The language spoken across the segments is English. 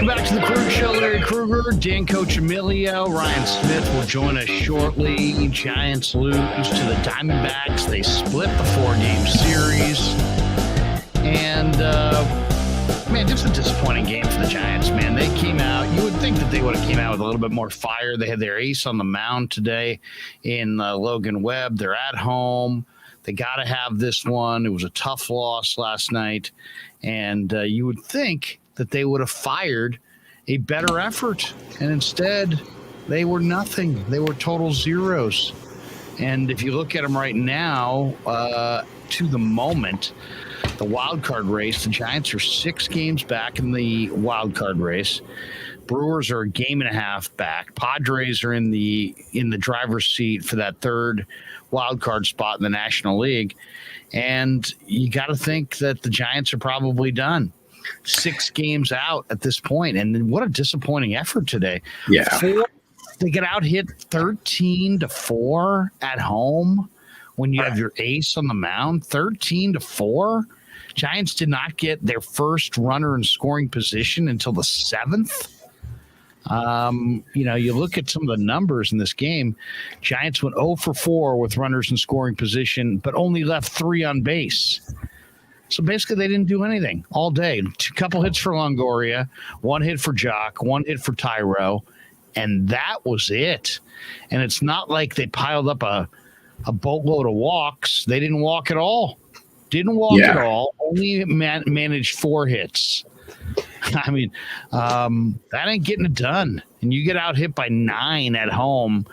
Welcome back to the Krueg Show. Larry Krueger, Dan Coccimilgio, Ryan Smith will join us shortly. Giants lose to the Diamondbacks. They split the 4-game series. And, man, just a disappointing game for the Giants, man. They came out. You would think that they would have came out with a little bit more fire. They had their ace on the mound today in Logan Webb. They're at home. They got to have this one. It was a tough loss last night. And you would think that they would have fired a better effort. And instead, they were nothing. They were total zeros. And if you look at them right now, to the moment, the wild card race, the Giants are 6 games back in the wild card race. Brewers are a game and a half back. Padres are in the driver's seat for that third wild card spot in the National League. And you got to think that the Giants are probably done. 6 games out at this point. And what a disappointing effort today. Yeah. They get out hit 13-4 at home when you have your ace on the mound. 13-4. Giants did not get their first runner in scoring position until the 7th. You look at some of the numbers in this game. Giants went 0 for 4 with runners in scoring position, but only left 3 on base. So basically, they didn't do anything all day. A couple hits for Longoria, 1 hit for Jock, 1 hit for Tyro, and that was it. And it's not like they piled up a boatload of walks. They didn't walk at all. At all. Only managed 4 hits. I mean, that ain't getting it done. And you get out hit by 9 at home,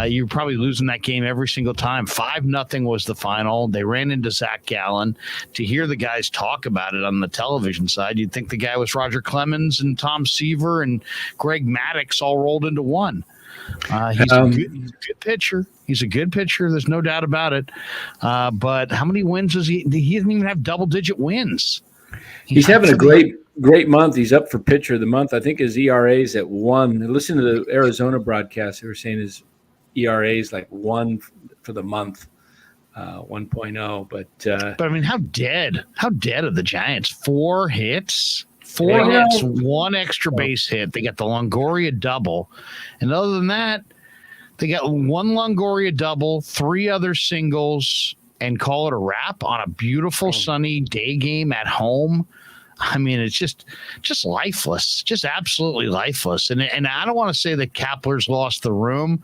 you're probably losing that game every single time. 5-0 was the final. They ran into Zach Gallen. To hear the guys talk about it on the television side, you'd think the guy was Roger Clemens and Tom Seaver and Greg Maddux all rolled into one. He's a good pitcher. He's a good pitcher. There's no doubt about it. But how many wins does he? He doesn't even have double-digit wins. He's having a great month. He's up for pitcher of the month. I think his ERA is at 1. Listen to the Arizona broadcast. They were saying his ERA is like 1 for the month, 1.0. But I mean, how dead are the Giants? 4 hits. 4 hits, 1 extra base hit. They got the Longoria double. And other than that, they got 1 Longoria double, 3 other singles, and call it a wrap on a beautiful sunny day game at home. I mean, it's just lifeless, just absolutely lifeless. And I don't want to say that Kapler's lost the room,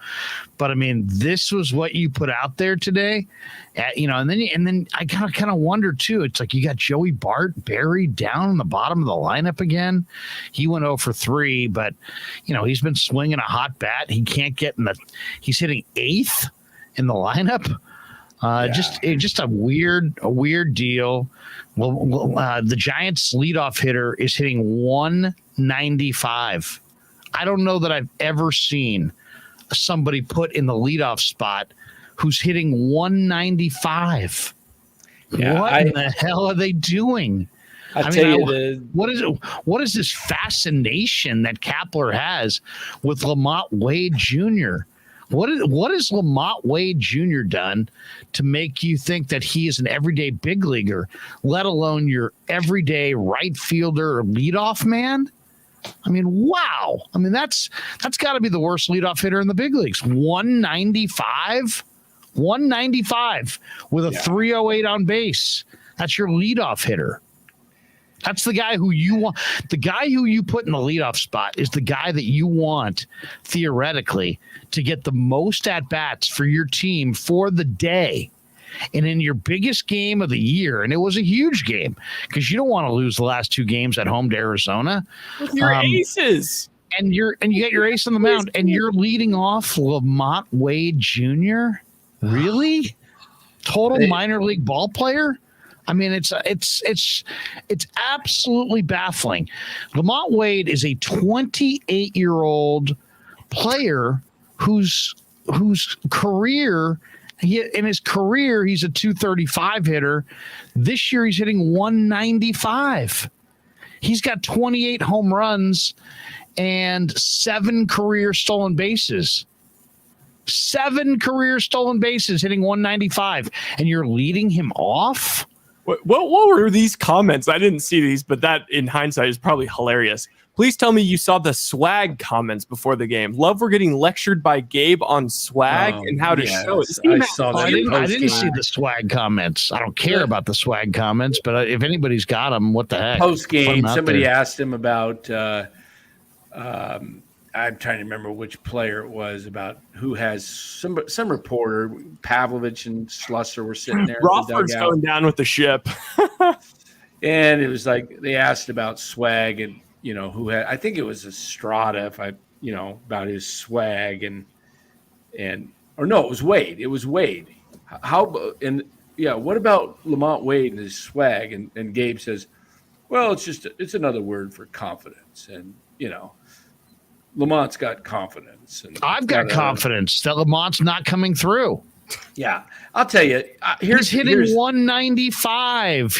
but I mean, this was what you put out there today, and then I kind of wonder too. It's like you got Joey Bart buried down in the bottom of the lineup again. He went 0 for 3, but he's been swinging a hot bat. He can't get he's hitting 8th in the lineup. Just a weird deal. Well, the Giants' leadoff hitter is hitting 195. I don't know that I've ever seen somebody put in the leadoff spot who's hitting 195. What in the hell are they doing? What is this fascination that Kapler has with Lamont Wade Jr.? What has Lamont Wade Jr. done to make you think that he is an everyday big leaguer, let alone your everyday right fielder or leadoff man? I mean, wow. I mean, that's got to be the worst leadoff hitter in the big leagues. 195 with a 308 on base. That's your leadoff hitter. That's the guy who you want. The guy who you put in the leadoff spot is the guy that you want, theoretically, to get the most at-bats for your team for the day. And in your biggest game of the year, and it was a huge game, because you don't want to lose the last 2 games at home to Arizona. With your aces. And you get your ace on the mound, and you're leading off Lamont Wade Jr.? Really? Total minor league ball player? I mean, it's absolutely baffling. Lamont Wade is a 28-year-old player whose career, in his career, he's a 235 hitter. This year, he's hitting 195. He's got 28 home runs and 7 career stolen bases. 7 career stolen bases, hitting 195, and you're leading him off? What were these comments? I didn't see these, but that in hindsight is probably hilarious. Please tell me you saw the swag comments before the game. Love, we're getting lectured by Gabe on swag and how to show it. I saw that. I didn't see the swag comments. I don't care about the swag comments, but if anybody's got them, what the heck? Post game, somebody there. asked him about. I'm trying to remember which player it was, about who has some reporter, Pavlovich and Slusser were sitting there. Rothford's going down with the ship. And it was like they asked about swag and, who had, I think it was Estrada, about his swag or no, it was Wade. It was Wade. What about Lamont Wade and his swag? And Gabe says, well, it's another word for confidence. And, Lamont's got confidence. And I've got confidence that Lamont's not coming through. Yeah, I'll tell you. He's hitting 195.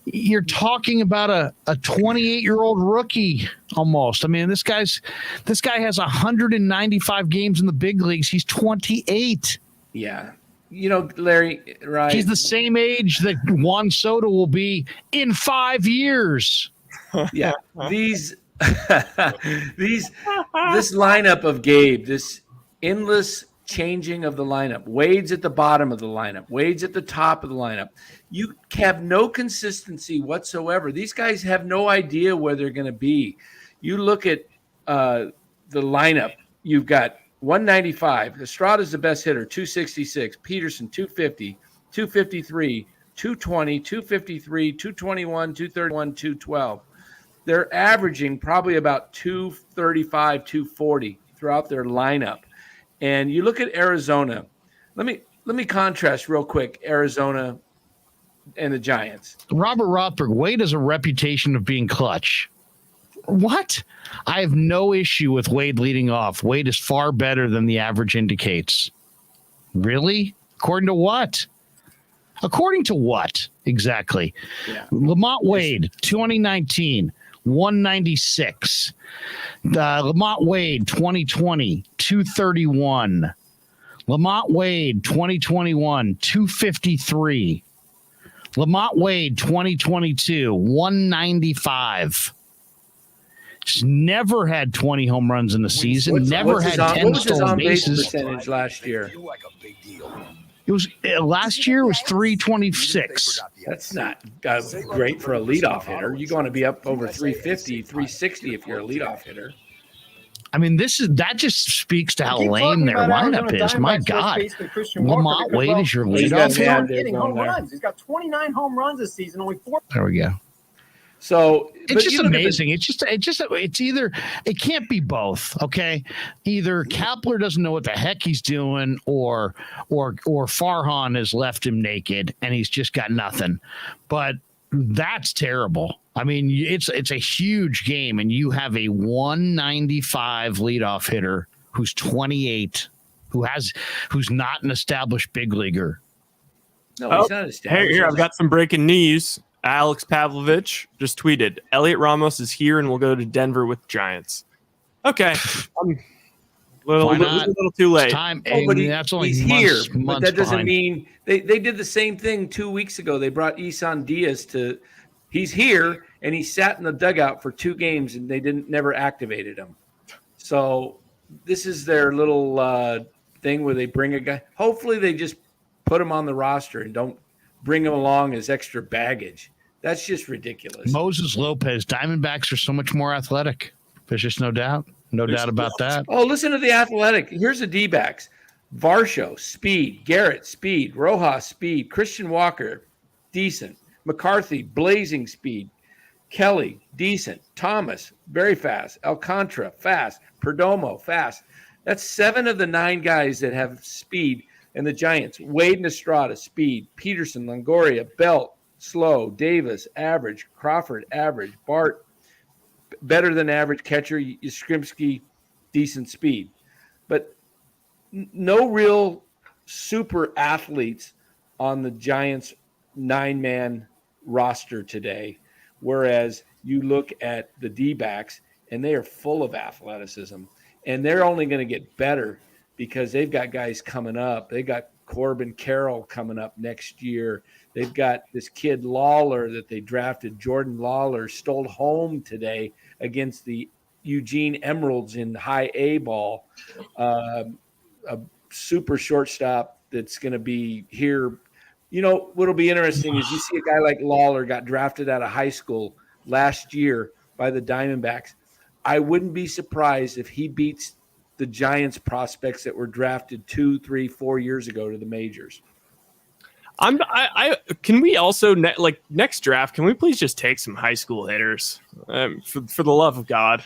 You're talking about a 28-year-old rookie almost. I mean, this guy has 195 games in the big leagues. He's 28. Yeah. Larry, right? He's the same age that Juan Soto will be in 5 years. Yeah. This lineup of Gabe, this endless changing of the lineup. Wade's at the bottom of the lineup. Wade's at the top of the lineup. You have no consistency whatsoever. These guys have no idea where they're going to be. You look at the lineup. You've got 195. Estrada's the best hitter, 266. Peterson, 250, 253, 220, 253, 221, 231, 212. They're averaging probably about 235, 240 throughout their lineup. And you look at Arizona. Let me contrast real quick Arizona and the Giants. Robert Rothberg, Wade has a reputation of being clutch. What? I have no issue with Wade leading off. Wade is far better than the average indicates. Really? According to what? According to what exactly? Yeah. Lamont Wade, 2019. 196. Lamont Wade, 2020, 231. Lamont Wade, 2021, 253. Lamont Wade, 2022, 195. He's never had 20 home runs in the season. Never had 10 stolen bases. Percentage last year? It was last year was 326. That's not great for a leadoff hitter. You're going to be up over 350, 360 if you're a leadoff hitter. I mean, that just speaks to how lame their lineup is. My God, Lamont Wade is your leadoff hitter. Getting home runs. He's got 29 home runs this season. Only 4. There we go. So it's just amazing. It's either it can't be both. Okay, either Kapler doesn't know what the heck he's doing, or Farhan has left him naked and he's just got nothing. But that's terrible. I mean, it's a huge game, and you have a 195 leadoff hitter who's 28, who's not an established big leaguer. No, he's not established. Here, I've got some breaking news. Alex Pavlovich just tweeted, Elliot Ramos is here and will go to Denver with Giants. Okay. A little too late. It's time. But that's only he's months, here. Months but that doesn't behind. mean they did the same thing 2 weeks ago. They brought Isan Diaz he's here, and he sat in the dugout for 2 games, and they never activated him. So this is their little thing where they bring a guy. Hopefully they just put him on the roster and don't bring him along as extra baggage. That's just ridiculous. Moses Lopez, Diamondbacks are so much more athletic. There's just no doubt. No doubt about that. Oh, listen to the athletic. Here's the D-backs. Varsho, speed. Garrett, speed. Rojas, speed. Christian Walker, decent. McCarthy, blazing speed. Kelly, decent. Thomas, very fast. Alcantara, fast. Perdomo, fast. That's 7 of the 9 guys that have speed. And the Giants, Wade and Estrada, speed. Peterson, Longoria, Belt, slow. Davis, average. Crawford, average. Bart, better than average catcher. Yastrzemski, decent speed. But no real super athletes on the Giants 9-man roster today. Whereas you look at the D-backs, and they are full of athleticism. And they're only going to get better because they've got guys coming up. They got Corbin Carroll coming up next year. They've got this kid Lawler that they drafted. Jordan Lawler stole home today against the Eugene Emeralds in high A ball. A super shortstop that's going to be here. You know, what'll be interesting is you see a guy like Lawler got drafted out of high school last year by the Diamondbacks. I wouldn't be surprised if he beats the Giants prospects that were drafted 2, 3, 4 years ago to the majors. Can we also next draft? Can we please just take some high school hitters? For the love of God.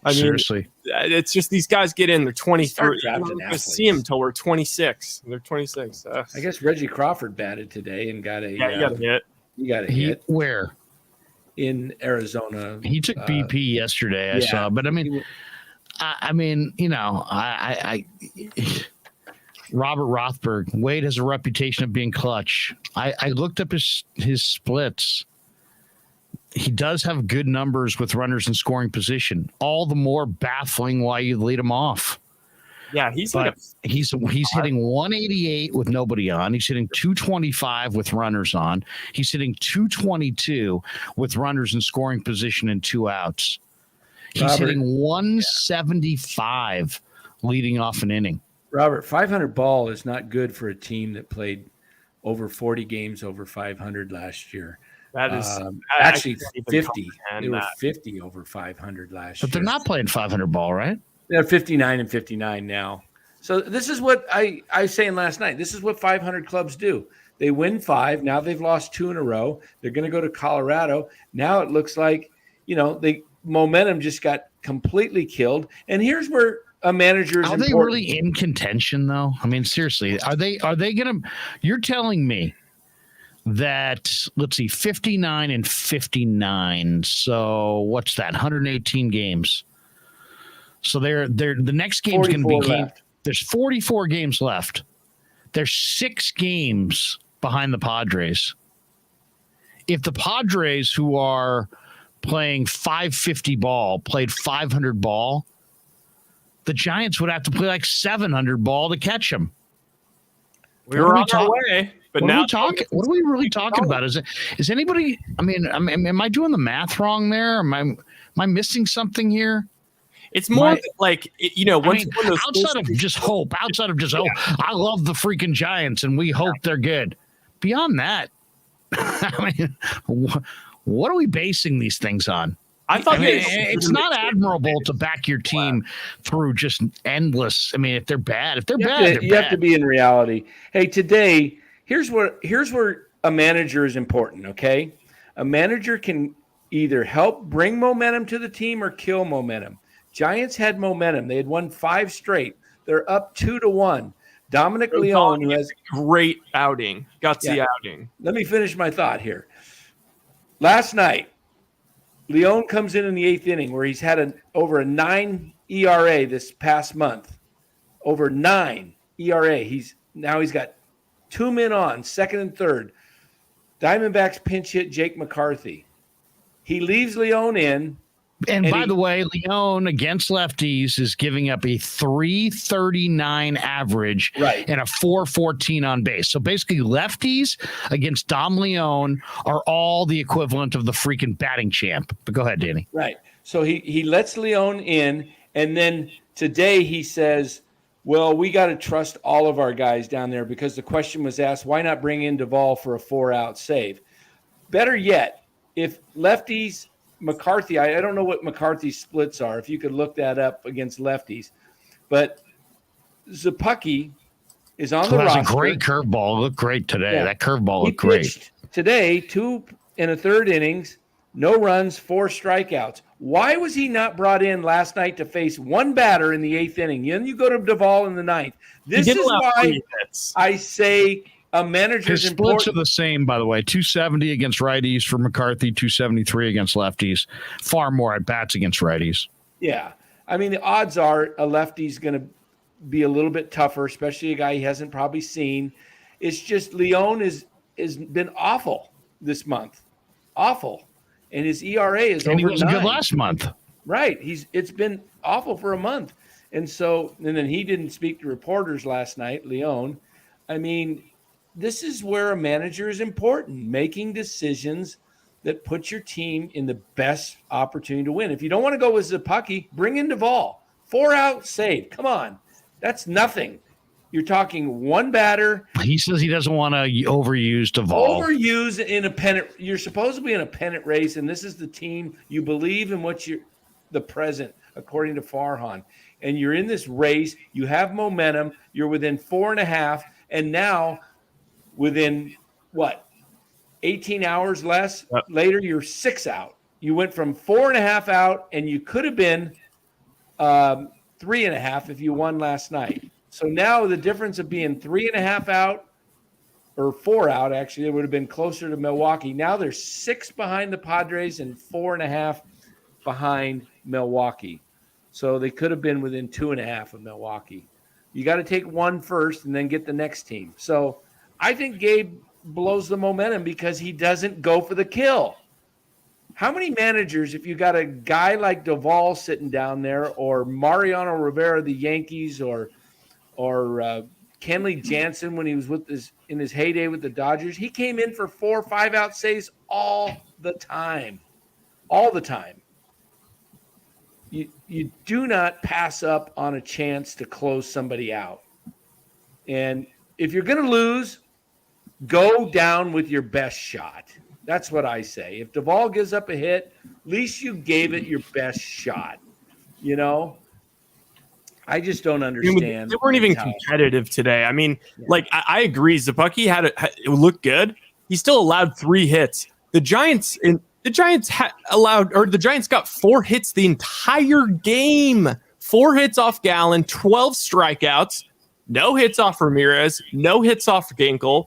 Seriously, it's just these guys get in. They're 23. We're We're going to see them until we're 26. They're 26. I guess Reggie Crawford batted today and got a. Yeah, he got a hit. He got a hit. Where? In Arizona. He took BP yesterday. I saw, but I mean, Robert Rothberg. Wade has a reputation of being clutch. I looked up his splits. He does have good numbers with runners in scoring position. All the more baffling why you lead him off. Yeah, he's hitting 188 with nobody on. He's hitting 225 with runners on. He's hitting 222 with runners in scoring position and 2 outs. He's hitting 175 leading off an inning. Robert, 500 ball is not good for a team that played over 40 games over 500 last year. That is actually 50. They were 50 over 500 last year. But they're not playing 500 ball, right? They're 59 and 59 now. So this is what I was saying last night. This is what 500 clubs do. They win 5. Now they've lost 2 in a row. They're going to go to Colorado. Now it looks like, momentum just got completely killed. And here's where a manager is important. Are they really in contention, though? I mean, seriously, are they going to – you're telling me that, let's see, 59 and 59. So what's that, 118 games? So they're the next game's going to be there's 44 games left. There's 6 games behind the Padres. If the Padres, who are playing 550 ball, played 500 ball, the Giants would have to play like 700 ball to catch them. We were on our way, but now what are we really talking about? Is anybody? I mean, am I doing the math wrong there? Am I missing something here? It's more outside of just hope, I love the freaking Giants and we hope they're good. Beyond that, I mean, what are we basing these things on? It's not admirable to back your team through just endless. I mean, if they're bad, you have to be in reality. Hey, today, here's where a manager is important. Okay, a manager can either help bring momentum to the team or kill momentum. Giants had momentum. They had won 5 straight. They're up 2-1. Dominic Leone, who has a great outing, gutsy outing. Let me finish my thought here. Last night, Leone comes in the 8th inning where he's had over a 9 ERA this past month. Over 9 ERA. He's got 2 men on, second and third. Diamondbacks pinch hit Jake McCarthy. He leaves Leone in. And by the way, Leone against lefties is giving up a 339 average and a 414 on base. So basically, lefties against Dom Leone are all the equivalent of the freaking batting champ. But go ahead, Danny. Right. So he lets Leone in, and then today he says, well, we got to trust all of our guys down there because the question was asked, why not bring in Duvall for a 4-out save? Better yet, if lefties – McCarthy, I don't know what McCarthy's splits are, if you could look that up against lefties. But Zapucki is on the roster. That's a great curveball. Looked great today. Yeah. That curveball looked great. Today, 2 1/3 innings, no runs, 4 strikeouts. Why was he not brought in last night to face one batter in the 8th inning? Then you go to Duvall in the 9th. This is why I say – a manager's His splits are the same, by the way. 270 against righties for McCarthy, 273 against lefties. Far more at bats against righties. Yeah. I mean, the odds are a lefty's going to be a little bit tougher, especially a guy he hasn't probably seen. It's just Leone has been awful this month. Awful. And his ERA is over 9. He wasn't good last month. Right. It's been awful for a month. And then he didn't speak to reporters last night, Leone. I mean, this is where a manager is important, making decisions that put your team in the best opportunity to win. If you don't want to go with Zapucki, bring in Duvall. 4 out save. Come on. That's nothing. You're talking one batter. He says he doesn't want to overuse Duvall. Overuse in a pennant. You're supposed to be in a pennant race, and this is the team you believe in the present, according to Farhan. And you're in this race. You have momentum. You're within 4.5, and now within 18 hours later, you're 6 out. You went from 4.5 out, and you could have been 3.5 if you won last night. So now the difference of being 3.5 out or 4 out, actually, it would have been closer to Milwaukee. Now they're 6 behind the Padres and 4.5 behind Milwaukee. So they could have been within 2.5 of Milwaukee. You got to take one first and then get the next team. So I think Gabe blows the momentum because he doesn't go for the kill. How many managers, if you got a guy like Duvall sitting down there, or Mariano Rivera, the Yankees, or Kenley Jansen when he was in his heyday with the Dodgers, he came in for 4 or 5 out saves all the time. You do not pass up on a chance to close somebody out. And if you're going to lose, go down with your best shot. That's what I say. If Duvall gives up a hit, at least you gave it your best shot. You know? I just don't understand. They weren't even competitive today. I mean, I agree. Zapucki it looked good. He still allowed 3 hits. The Giants got 4 hits the entire game. 4 hits off Gallen, 12 strikeouts, no hits off Ramirez, no hits off Ginkel.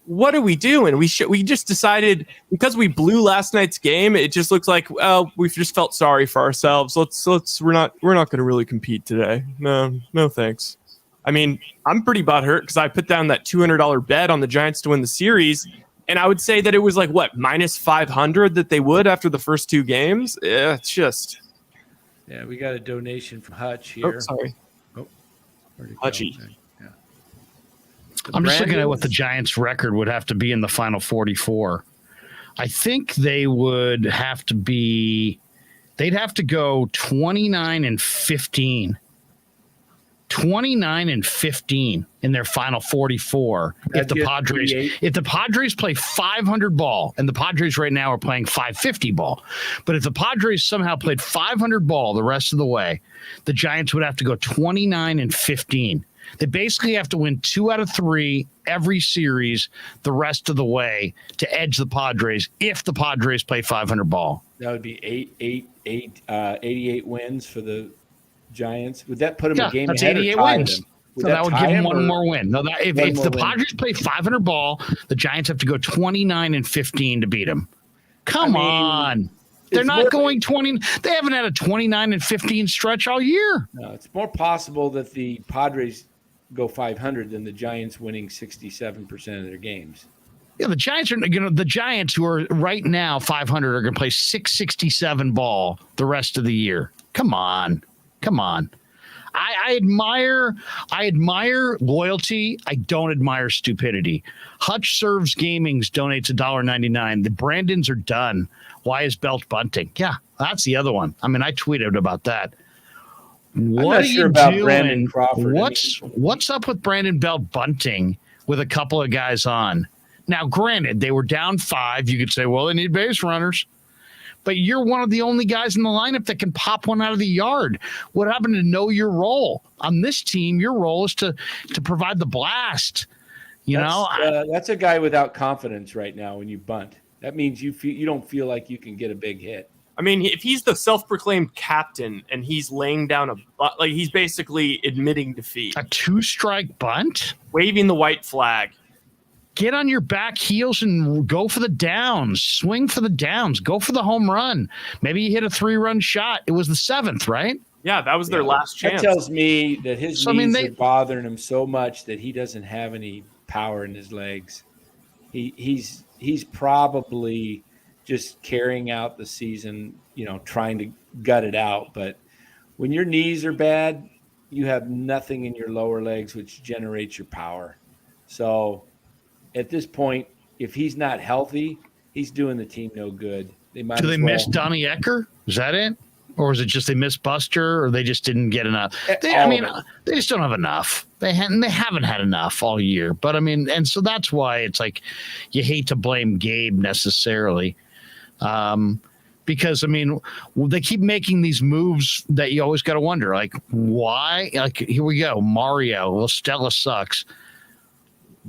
What are we doing? We just decided, because we blew last night's game, it just looks like, well, we've just felt sorry for ourselves. We're not going to really compete today. No thanks. I mean, I'm pretty butthurt because I put down that $200 bet on the Giants to win the series, and I would say that it was minus 500 that they would after the first 2 games. Yeah, it's just. Yeah, we got a donation from Hutch here. Oh, sorry. Hutchy. I'm just looking at what the Giants' record would have to be in the final 44. I think they would have to be – they'd have to go 29-15. 29-15 in their final 44 if the Padres play 500 ball, and the Padres right now are playing 550 ball. But if the Padres somehow played 500 ball the rest of the way, the Giants would have to go 29-15. They basically have to win 2 out of 3 every series the rest of the way to edge the Padres if the Padres play 500 ball. That would be 88 wins for the Giants. Would that put them a game that's ahead 88 or tie wins. them? So that would give them one more win. No, if the Padres play 500 ball, the Giants have to go 29-15 to beat them. Come on. They're not going 20. They haven't had a 29-15 stretch all year. No, it's more possible that the Padres go 500 than the Giants winning 67% of their games. Yeah, the Giants are the Giants, who are right now 500, are going to play 667 ball the rest of the year. Come on. I admire loyalty. I don't admire stupidity. Hutch Serves Gamings donates $1.99. The Brandons are done. Why is Belt bunting? Yeah, that's the other one. I mean, I tweeted about that. What I'm not sure about Brandon Crawford. What's up with Brandon Belt bunting with a couple of guys on? Now, granted, they were down 5. You could say, well, they need base runners. But you're one of the only guys in the lineup that can pop one out of the yard. What happened to know your role? On this team, your role is to provide the blast. That's a guy without confidence right now when you bunt. That means you don't feel like you can get a big hit. I mean, if he's the self-proclaimed captain and he's laying down he's basically admitting defeat. A 2-strike bunt? Waving the white flag. Get on your back heels and go for the downs. Swing for the downs. Go for the home run. Maybe you hit a 3-run shot. It was the 7th, right? Yeah, that was their last chance. That tells me that his knees are bothering him so much that he doesn't have any power in his legs. He's probably just carrying out the season, trying to gut it out. But when your knees are bad, you have nothing in your lower legs which generates your power. So at this point, if he's not healthy, he's doing the team no good. Do they miss Donnie Ecker? Is that it? Or is it just they missed Buster, or they just didn't get enough? They just don't have enough. They haven't had enough all year. But I mean, and so that's why it's like you hate to blame Gabe necessarily, because I mean they keep making these moves that you always got to wonder, like why? Like here we go, Mario. Well, Stella sucks.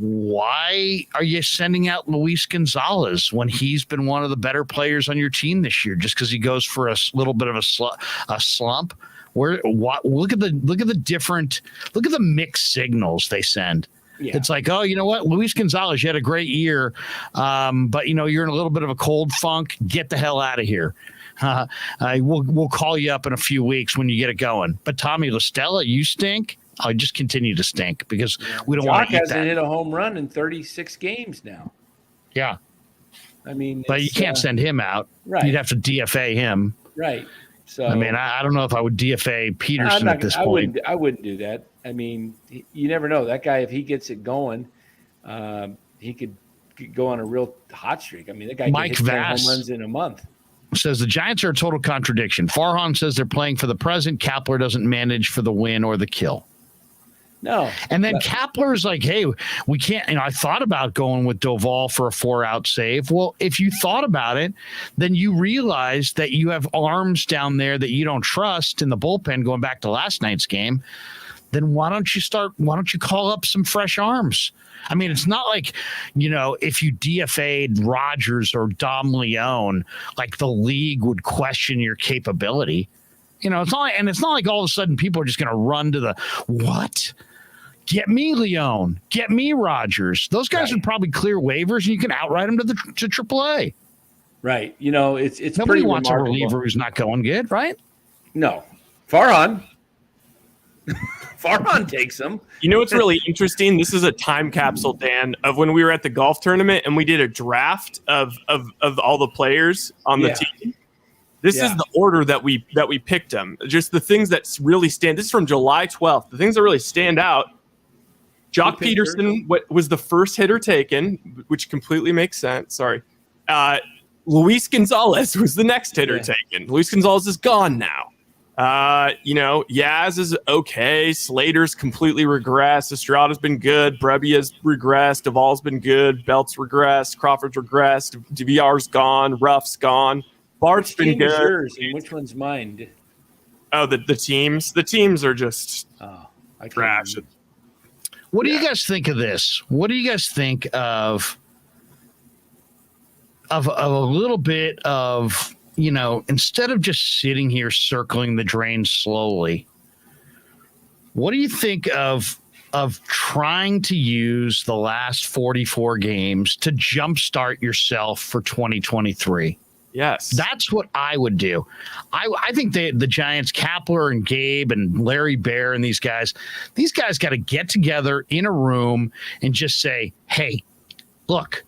Why are you sending out Luis Gonzalez when he's been one of the better players on your team this year? Just because he goes for a little bit of a slump? Look at the mixed signals they send. Yeah. It's like, oh, you know what, Luis Gonzalez, you had a great year, but you know you're in a little bit of a cold funk. Get the hell out of here. We'll call you up in a few weeks when you get it going. But Tommy La Stella, you stink. I'll just continue to stink because we don't want to eat that. Hasn't hit a home run in 36 games now. Yeah. I mean, but you can't send him out. Right. You'd have to DFA him. Right. So I mean, I don't know if I would DFA Peterson at this point. I wouldn't do that. I mean, you never know. That guy, if he gets it going, he could go on a real hot streak. I mean, that guy Mike can hit 10 Vass home runs in a month. Says the Giants are a total contradiction. Farhan says they're playing for the present. Kapler doesn't manage for the win or the kill. No. And then Kapler's like, hey, we can't, I thought about going with Doval for a 4-out save. Well, if you thought about it, then you realize that you have arms down there that you don't trust in the bullpen going back to last night's game. Then why don't you call up some fresh arms? I mean, it's not like, if you DFA'd Rogers or Dom Leone, like the league would question your capability. It's not like all of a sudden people are just going to run to the what? Get me Leone, get me Rogers. Those guys would probably clear waivers, and you can outright them to AAA. Right. It's nobody pretty wants remarkable. A reliever who's not going good, right? No. Farhan. Farhan takes them. What's really interesting? This is a time capsule, Dan, of when we were at the golf tournament and we did a draft of all the players on the team. This is the order that we picked them. Just the things that really stand. This is from July 12th. The things that really stand out. Jock Peterson was the first hitter taken, which completely makes sense. Sorry. Luis Gonzalez was the next hitter taken. Luis Gonzalez is gone now. Yaz is okay. Slater's completely regressed. Estrada's been good. Brebbia's regressed. Duvall's been good. Belt's regressed. Crawford's regressed. DVR's gone. Ruff's gone. Bart's been good. Yours, and which one's mine? Oh, the teams. The teams are just trash. What do you guys think of this? What do you guys think of a little bit of, instead of just sitting here circling the drain slowly, what do you think of trying to use the last 44 games to jumpstart yourself for 2023? Yes. That's what I would do. I think the Giants, Kapler and Gabe and Larry Bear and these guys got to get together in a room and just say, hey, look,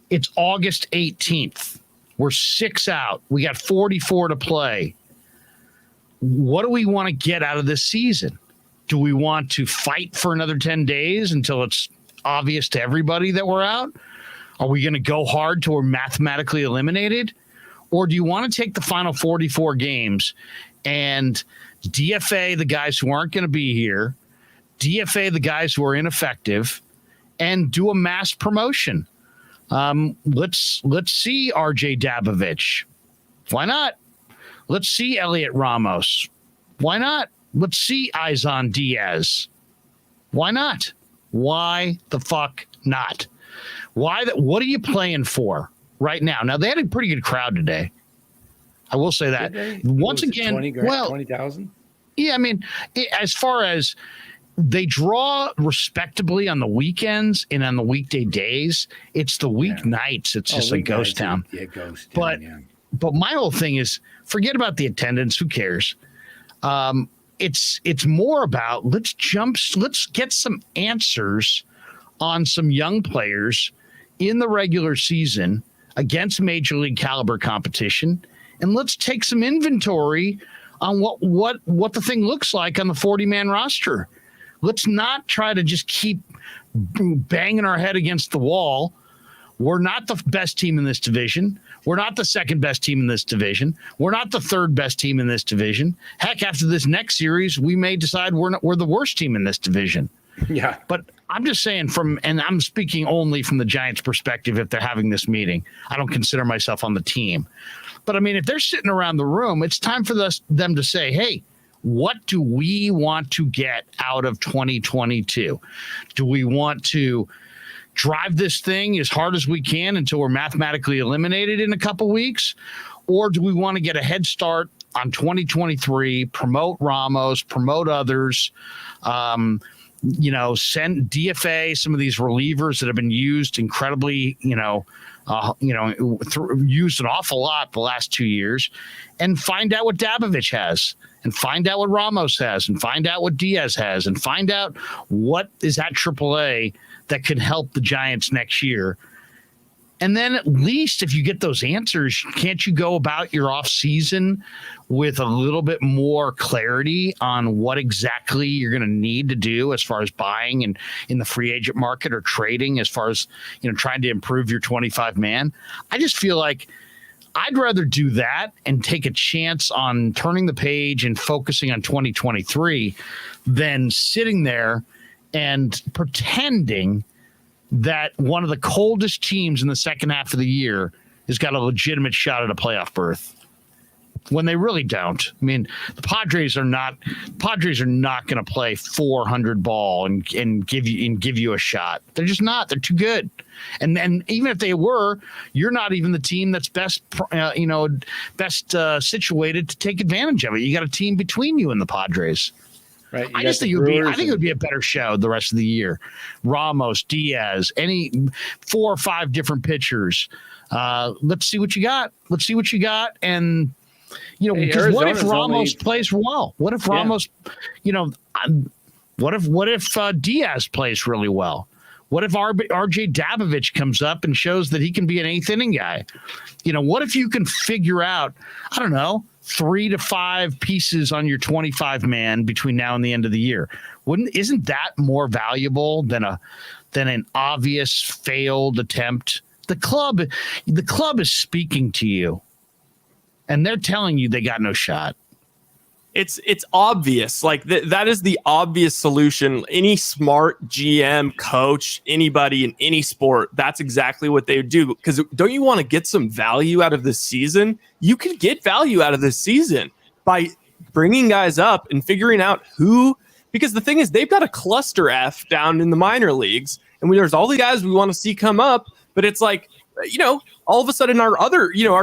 it's August 18th. We're 6 out. We got 44 to play. What do we want to get out of this season? Do we want to fight for another 10 days until it's obvious to everybody that we're out? Are we going to go hard till we're mathematically eliminated? Or do you want to take the final 44 games and DFA the guys who aren't going to be here, DFA the guys who are ineffective, and do a mass promotion? Let's see RJ Dabovich. Why not? Let's see Elliot Ramos. Why not? Let's see Izan Diaz. Why not? Why the fuck not? What are you playing for right now? Now, they had a pretty good crowd today. I will say that. Once again, 20,000? Yeah, I mean, as far as they draw respectably on the weekends and on the weekday days, it's the weeknights. It's just a ghost town. Yeah, ghost town, But my whole thing is, forget about the attendance. Who cares? It's more about let's get some answers on some young players in the regular season against major league caliber competition, and let's take some inventory on what the thing looks like on the 40-man roster. Let's not try to just keep banging our head against the wall. We're not the best team in this division. We're not the second best team in this division. We're not the third best team in this division. Heck, after this next series, we may decide we're the worst team in this division. Yeah. But I'm just saying and I'm speaking only from the Giants' perspective if they're having this meeting. I don't consider myself on the team. But I mean, if they're sitting around the room, it's time for them to say, hey, what do we want to get out of 2022? Do we want to drive this thing as hard as we can until we're mathematically eliminated in a couple weeks? Or do we want to get a head start on 2023, promote Ramos, promote others, send DFA some of these relievers that have been used incredibly, used an awful lot the last 2 years, and find out what Dabovich has, and find out what Ramos has, and find out what Diaz has, and find out what is at AAA that could help the Giants next year. And then at least if you get those answers, can't you go about your off season with a little bit more clarity on what exactly you're going to need to do as far as buying and in the free agent market or trading, as far as, trying to improve your 25 man? I just feel like I'd rather do that and take a chance on turning the page and focusing on 2023 than sitting there and pretending that one of the coldest teams in the second half of the year has got a legitimate shot at a playoff berth when they really don't. I mean, the Padres are not going to play 400 ball and give you a shot. They're just not. They're too good. And even if they were, you're not even the team that's best situated to take advantage of it. You got a team between you and the Padres. Right. I think it would be a better show the rest of the year. Ramos, Diaz, any 4 or 5 different pitchers. Let's see what you got. And, because what if Ramos plays well? What if Ramos, what if Diaz plays really well? What if RJ Dabovich comes up and shows that he can be an 8th inning guy? What if you can figure out, 3 to 5 pieces on your 25 man between now and the end of the year? Isn't that more valuable than an obvious failed attempt? The club is speaking to you, and they're telling you they got no shot. It's obvious. Like that is the obvious solution. Any smart GM, coach, anybody in any sport, that's exactly what they would do. Because don't you want to get some value out of this season? You can get value out of this season by bringing guys up and figuring out who. Because the thing is, they've got a cluster F down in the minor leagues, and there's all the guys we want to see come up. But it's like, all of a sudden our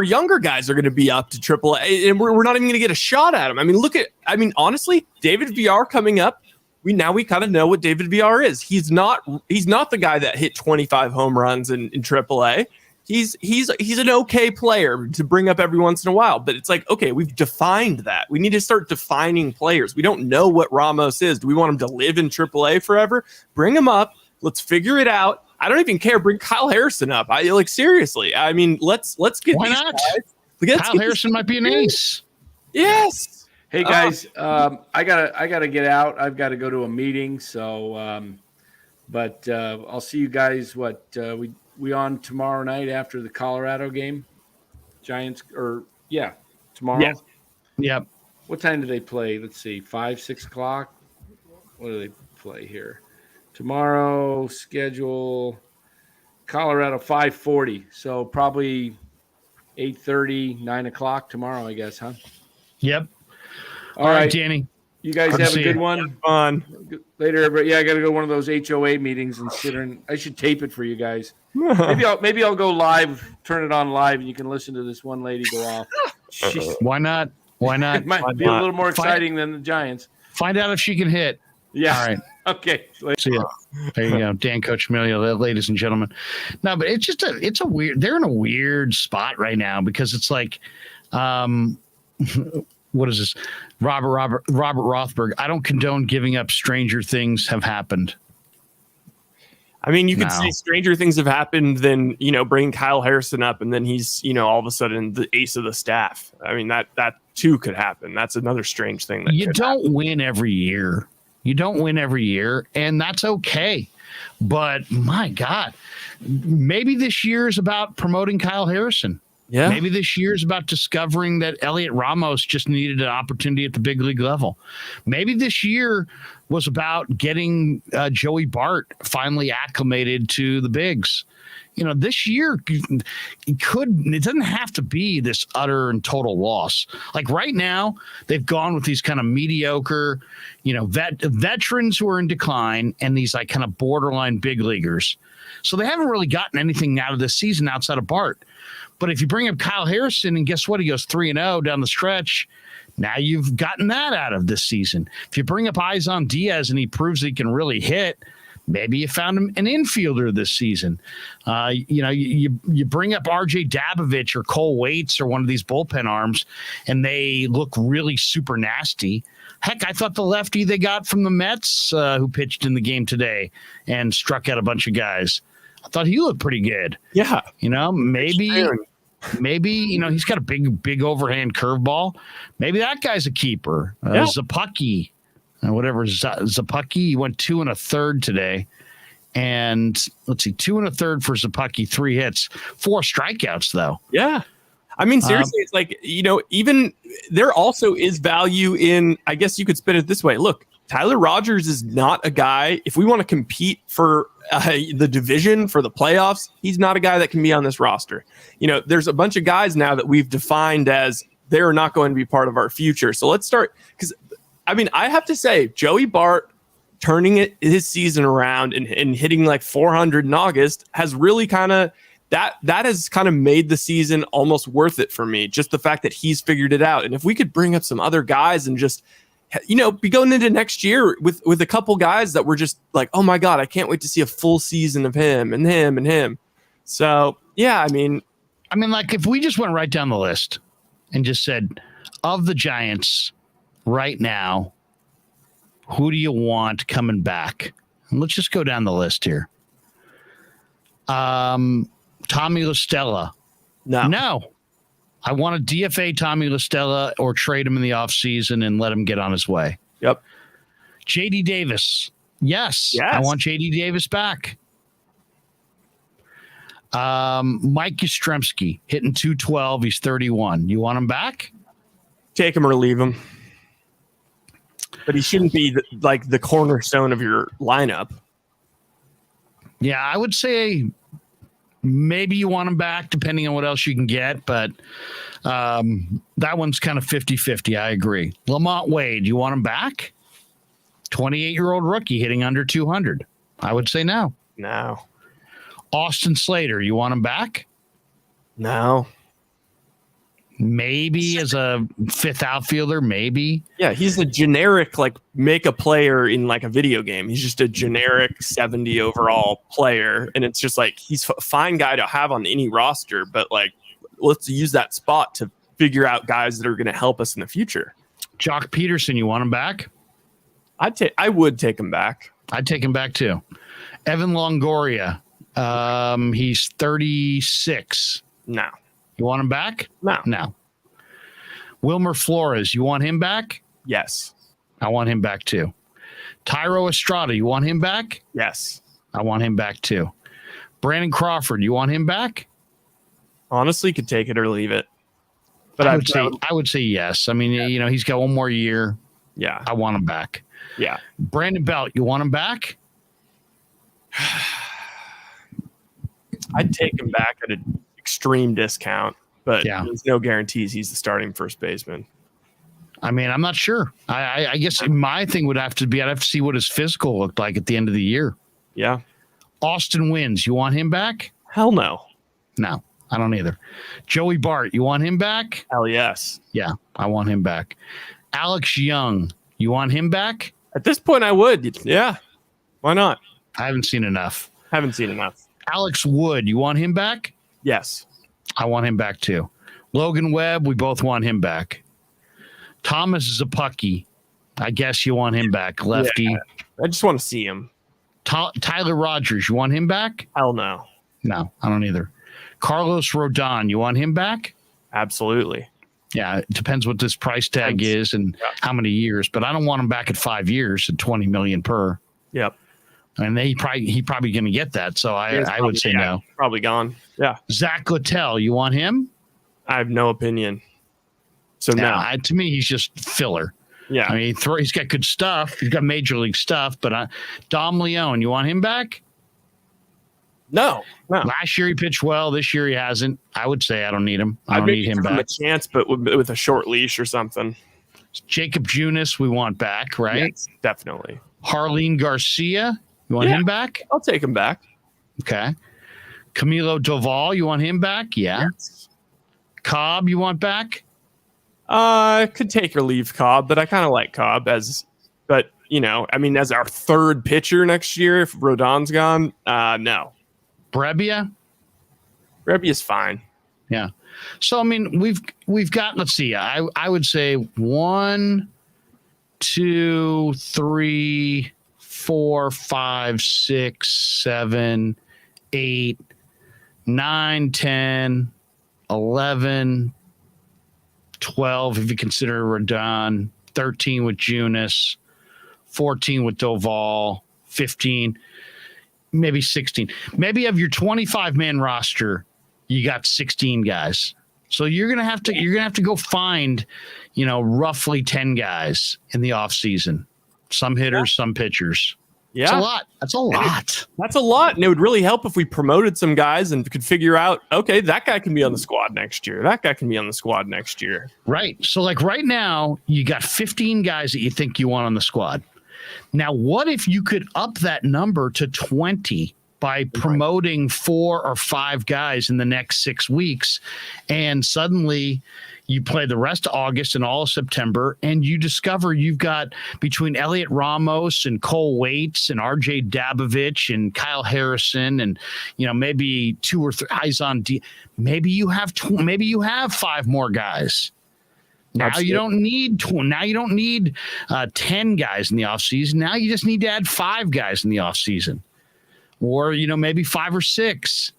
younger guys are going to be up to AAA, and we're not even going to get a shot at them. Honestly, David Villar coming up, we kind of know what David Villar is. He's not the guy that hit 25 home runs in AAA. He's an okay player to bring up every once in a while, but it's like, okay, we've defined that. We need to start defining players. We don't know what Ramos is. Do we want him to live in AAA forever? Bring him up. Let's figure it out. I don't even care. Bring Kyle Harrison up. Seriously. Let's get. Why not? Kyle Harrison might be an ace. Yes. Hey guys, I gotta get out. I've got to go to a meeting. So, but I'll see you guys. We on tomorrow night after the Colorado game? Giants tomorrow. Yeah. Yep. What time do they play? Let's see, 5, 6 o'clock. What do they play here? Tomorrow schedule Colorado 5:40, so probably 8:30, 9 o'clock tomorrow, I guess, huh? Yep. All right, Danny. You guys have a good one. Fun later, everybody. Yeah, I got to go to one of those HOA meetings and sit in. I should tape it for you guys. Maybe I'll go live, turn it on live, and you can listen to this one lady go off. Why not? It might be a little more exciting than the Giants. Find out if she can hit. Yeah. All right. Okay. See ya. There you go. Dan Coccimilgio, ladies and gentlemen. No, but it's a weird, they're in a weird spot right now because it's like, what is this? Robert Rothberg. I don't condone giving up. Stranger things have happened. You could say stranger things have happened than, bringing Kyle Harrison up and then he's, all of a sudden the ace of the staff. That too could happen. That's another strange thing. You don't win every year. And that's okay. But my God, maybe this year is about promoting Kyle Harrison. Yeah. Maybe this year is about discovering that Elliot Ramos just needed an opportunity at the big league level. Maybe this year was about getting Joey Bart finally acclimated to the bigs. This year it doesn't have to be this utter and total loss. Like right now, they've gone with these kind of mediocre, veterans who are in decline and these like kind of borderline big leaguers. So they haven't really gotten anything out of this season outside of Bart. But if you bring up Kyle Harrison and guess what? He goes 3-0 down the stretch. Now you've gotten that out of this season. If you bring up Izan Diaz and he proves he can really hit, maybe you found him an infielder this season. You bring up RJ Dabovich or Cole Waits or one of these bullpen arms, and they look really super nasty. Heck, I thought the lefty they got from the Mets who pitched in the game today and struck out a bunch of guys, I thought he looked pretty good. Yeah. Maybe he's got a big overhand curveball. Maybe that guy's a keeper. Zapucki. Whatever Zapucki, he went 2 1/3 today, and let's see, 2 1/3 for Zapucki, 3 hits, 4 strikeouts though. Yeah, I mean seriously, it's like even there also is value in. I guess you could spin it this way. Look, Tyler Rogers is not a guy. If we want to compete for the division for the playoffs, he's not a guy that can be on this roster. There's a bunch of guys now that we've defined as they're not going to be part of our future. So let's start because. I mean, I have to say, Joey Bart turning his season around and hitting like 400 in August has really kind of that has kind of made the season almost worth it for me. Just the fact that he's figured it out. And if we could bring up some other guys and just, be going into next year with a couple guys that were just like, oh my God, I can't wait to see a full season of him and him and him. So, yeah, I mean, like if we just went right down the list and just said of the Giants right now, who do you want coming back? And let's just go down the list here. Tommy La Stella. No. I want to DFA Tommy La Stella or trade him in the offseason and let him get on his way. Yep. JD Davis. Yes. I want JD Davis back. Mike Yastrzemski hitting 212. He's 31. You want him back? Take him or leave him. But he shouldn't be the cornerstone of your lineup. Yeah, I would say maybe you want him back depending on what else you can get. But that one's kind of 50-50. I agree. Lamont Wade, you want him back? 28-year-old rookie hitting under 200. I would say no. No. Austin Slater, you want him back? No. Maybe as a fifth outfielder, maybe. Yeah, he's a generic, make a player in a video game. He's just a generic 70 overall player. And it's just he's a fine guy to have on any roster, but let's use that spot to figure out guys that are going to help us in the future. Jock Peterson, you want him back? I would take him back. I'd take him back too. Evan Longoria, he's 36. No. You want him back? No. Wilmer Flores, you want him back? Yes. I want him back too. Tyro Estrada, you want him back? Yes. I want him back too. Brandon Crawford, you want him back? Honestly, could take it or leave it. But I would say yes. I mean, he's got one more year. Yeah. I want him back. Yeah. Brandon Belt, you want him back? I'd take him back at an extreme discount, but there's no guarantees he's the starting first baseman. I mean, I'm not sure. I guess my thing would have to be I'd have to see what his physical looked like at the end of the year. Yeah. Austin Wynns, you want him back? Hell no. No, I don't either. Joey Bart, you want him back? Hell yes. Yeah, I want him back. Alex Young, you want him back? At this point, I would. Yeah. Why not? I haven't seen enough. Alex Wood, you want him back? Yes. I want him back too. Logan Webb, we both want him back. Thomas Zapucki, I guess you want him back. Lefty. Yeah, I just want to see him. Tyler Rogers, you want him back? Hell no. No, I don't either. Carlos Rodon, you want him back? Absolutely. Yeah, it depends what this price tag is and how many years, but I don't want him back at 5 years at $20 million per. Yep. I mean, he probably going to get that. So I would say no. Probably gone. Yeah. Zach Littell, you want him? I have no opinion. So no. To me, he's just filler. Yeah. I mean, he's got good stuff. He's got major league stuff. But Dom Leone, you want him back? No. Last year he pitched well. This year he hasn't. I would say I don't need him. I don't need him back. A chance, but with a short leash or something. Jacob Junis, we want back, right? Yes, definitely. Harleen Garcia, you want him back? I'll take him back. Okay. Camilo Doval, you want him back? Yeah. Yes. Cobb, you want back? Could take or leave Cobb, but I kind of like Cobb as our third pitcher next year if Rodon's gone. No. Brebbia is fine. Yeah. So I mean, we've got. Let's see. I would say 1, 2, 3, 4, 5, 6, 7, 8, 9, 10, 11, 12. If you consider Rodon, 13 with Junis, 14 with Doval, 15. Maybe 16. Maybe of your 25-man roster, you got 16 guys. So you're gonna have to go find, roughly 10 guys in the offseason. Some hitters, some pitchers. Yeah. It's a lot. That's a lot. That's a lot. And it would really help if we promoted some guys and could figure out, okay, that guy can be on the squad next year. That guy can be on the squad next year. Right. So like right now, you got 15 guys that you think you want on the squad. Now, what if you could up that number to 20 by promoting 4 or 5 guys in the next 6 weeks, and suddenly you play the rest of August and all of September, and you discover you've got between Elliot Ramos and Cole Waits and RJ Dabovich and Kyle Harrison and maybe 2 or 3 eyes on D. Maybe you have 5 more guys. Now you don't need 10 guys in the offseason. Now you just need to add 5 guys in the offseason. Or, maybe 5 or 6.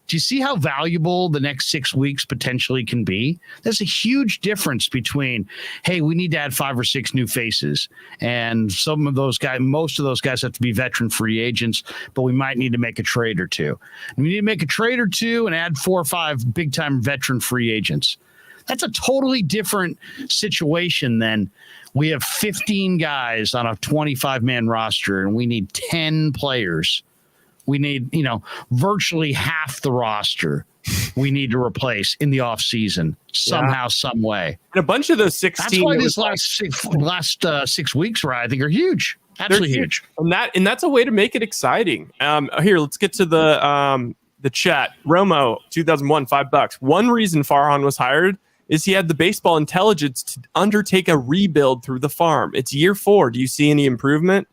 Do you see how valuable the next 6 weeks potentially can be? There's a huge difference between, hey, we need to add 5 or 6 new faces. And most of those guys have to be veteran free agents, but we might need to make a trade or two. And we need to make a trade or two and add 4 or 5 big time veteran free agents. That's a totally different situation than we have 15 guys on a 25-man roster and we need 10 players. We need, virtually half the roster we need to replace in the offseason somehow, some way. And a bunch of those 16. That's why these last 6 weeks, I think, are huge. Absolutely huge. And that's a way to make it exciting. Here, let's get to the chat. Romo, 2001, $5. One reason Farhan was hired is he had the baseball intelligence to undertake a rebuild through the farm. It's year 4. Do you see any improvement?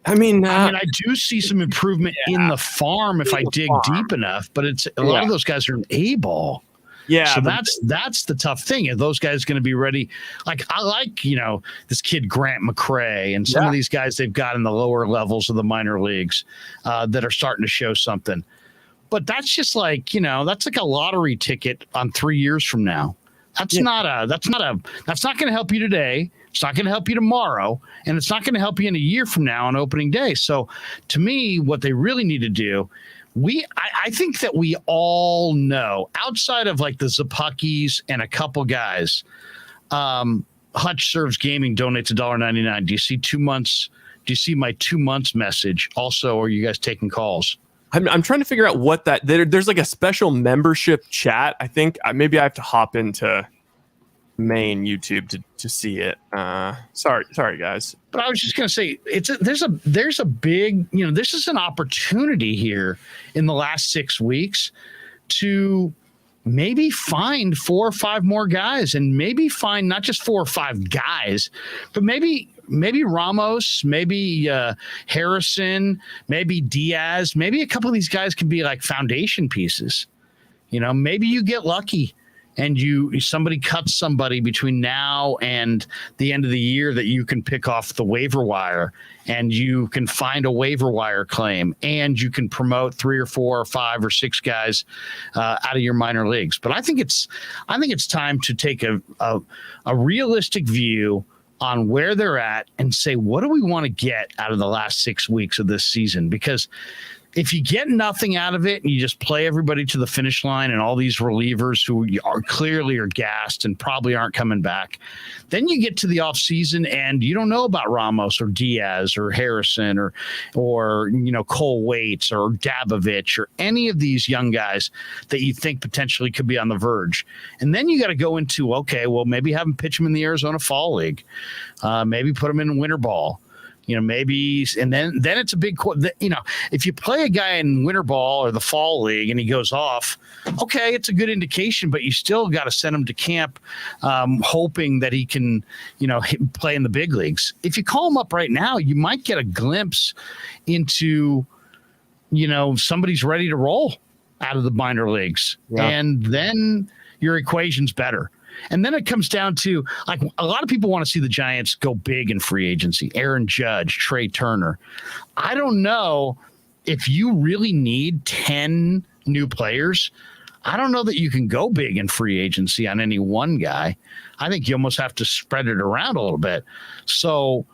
I mean, I do see some improvement in the farm if I dig deep enough, but it's a lot of those guys are in A-ball. Yeah. So that's the tough thing. Are those guys going to be ready? Like I like, this kid Grant McCrae and some of these guys they've got in the lower levels of the minor leagues that are starting to show something. But that's just like, that's like a lottery ticket on 3 years from now. That's not going to help you today. It's not going to help you tomorrow, and it's not going to help you in a year from now on opening day. So to me, what they really need to do, I think that we all know, outside of like the Zapuckis and a couple guys, Hutch Serves Gaming donates $1.99. Do you see 2 months? Do you see my 2 months message? Also, are you guys taking calls? I'm trying to figure out what there's like a special membership chat. I think maybe I have to hop into main YouTube to see it. Sorry guys. But I was just going to say there's a big, this is an opportunity here in the last 6 weeks to maybe find 4 or 5 more guys, and maybe find not just 4 or 5 guys, but maybe Ramos, maybe Harrison, maybe Diaz, maybe a couple of these guys can be like foundation pieces. Maybe you get lucky and somebody cuts somebody between now and the end of the year that you can pick off the waiver wire, and you can find a waiver wire claim, and you can promote 3 or 4 or 5 or 6 guys out of your minor leagues. But I think it's time to take a realistic view on where they're at and say, what do we want to get out of the last 6 weeks of this season? Because if you get nothing out of it and you just play everybody to the finish line and all these relievers who are clearly gassed and probably aren't coming back, then you get to the offseason and you don't know about Ramos or Diaz or Harrison or Cole Waits or Dabovich or any of these young guys that you think potentially could be on the verge. And then you got to go into, okay, well, maybe have them pitch them in the Arizona Fall League. Maybe put them in winter ball. Maybe, and then it's a big, if you play a guy in winter ball or the fall league and he goes off, okay, it's a good indication, but you still got to send him to camp, hoping that he can, play in the big leagues. If you call him up right now, you might get a glimpse into, somebody's ready to roll out of the minor leagues. Yeah. And then your equation's better. And then it comes down to, like, a lot of people want to see the Giants go big in free agency. Aaron Judge, Trey Turner. I don't know if you really need 10 new players. I don't know that you can go big in free agency on any one guy. I think you almost have to spread it around a little bit. So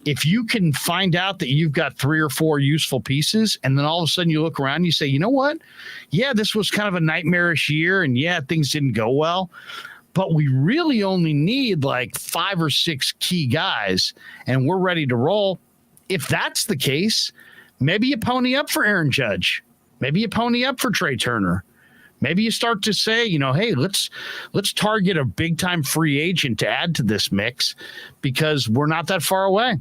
if you can find out that you've got 3 or 4 useful pieces, and then all of a sudden you look around and you say, you know what? Yeah, this was kind of a nightmarish year, and yeah, things didn't go well. But we really only need like 5 or 6 key guys, and we're ready to roll. If that's the case, maybe you pony up for Aaron Judge. Maybe you pony up for Trey Turner. Maybe you start to say, hey, let's target a big-time free agent to add to this mix because we're not that far away.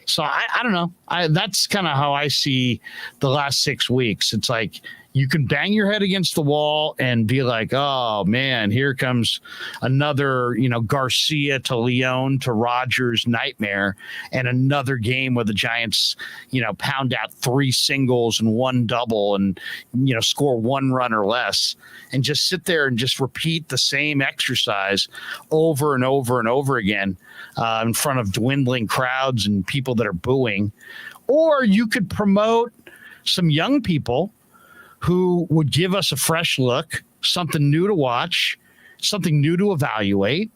So I don't know. That's kind of how I see the last 6 weeks. It's like you can bang your head against the wall and be like, oh, man, here comes another, Garcia to Leon to Rogers nightmare and another game where the Giants, pound out 3 singles and 1 double and, score 1 run or less and just sit there and just repeat the same exercise over and over and over again in front of dwindling crowds and people that are booing. Or you could promote some young people who would give us a fresh look, something new to watch, something new to evaluate.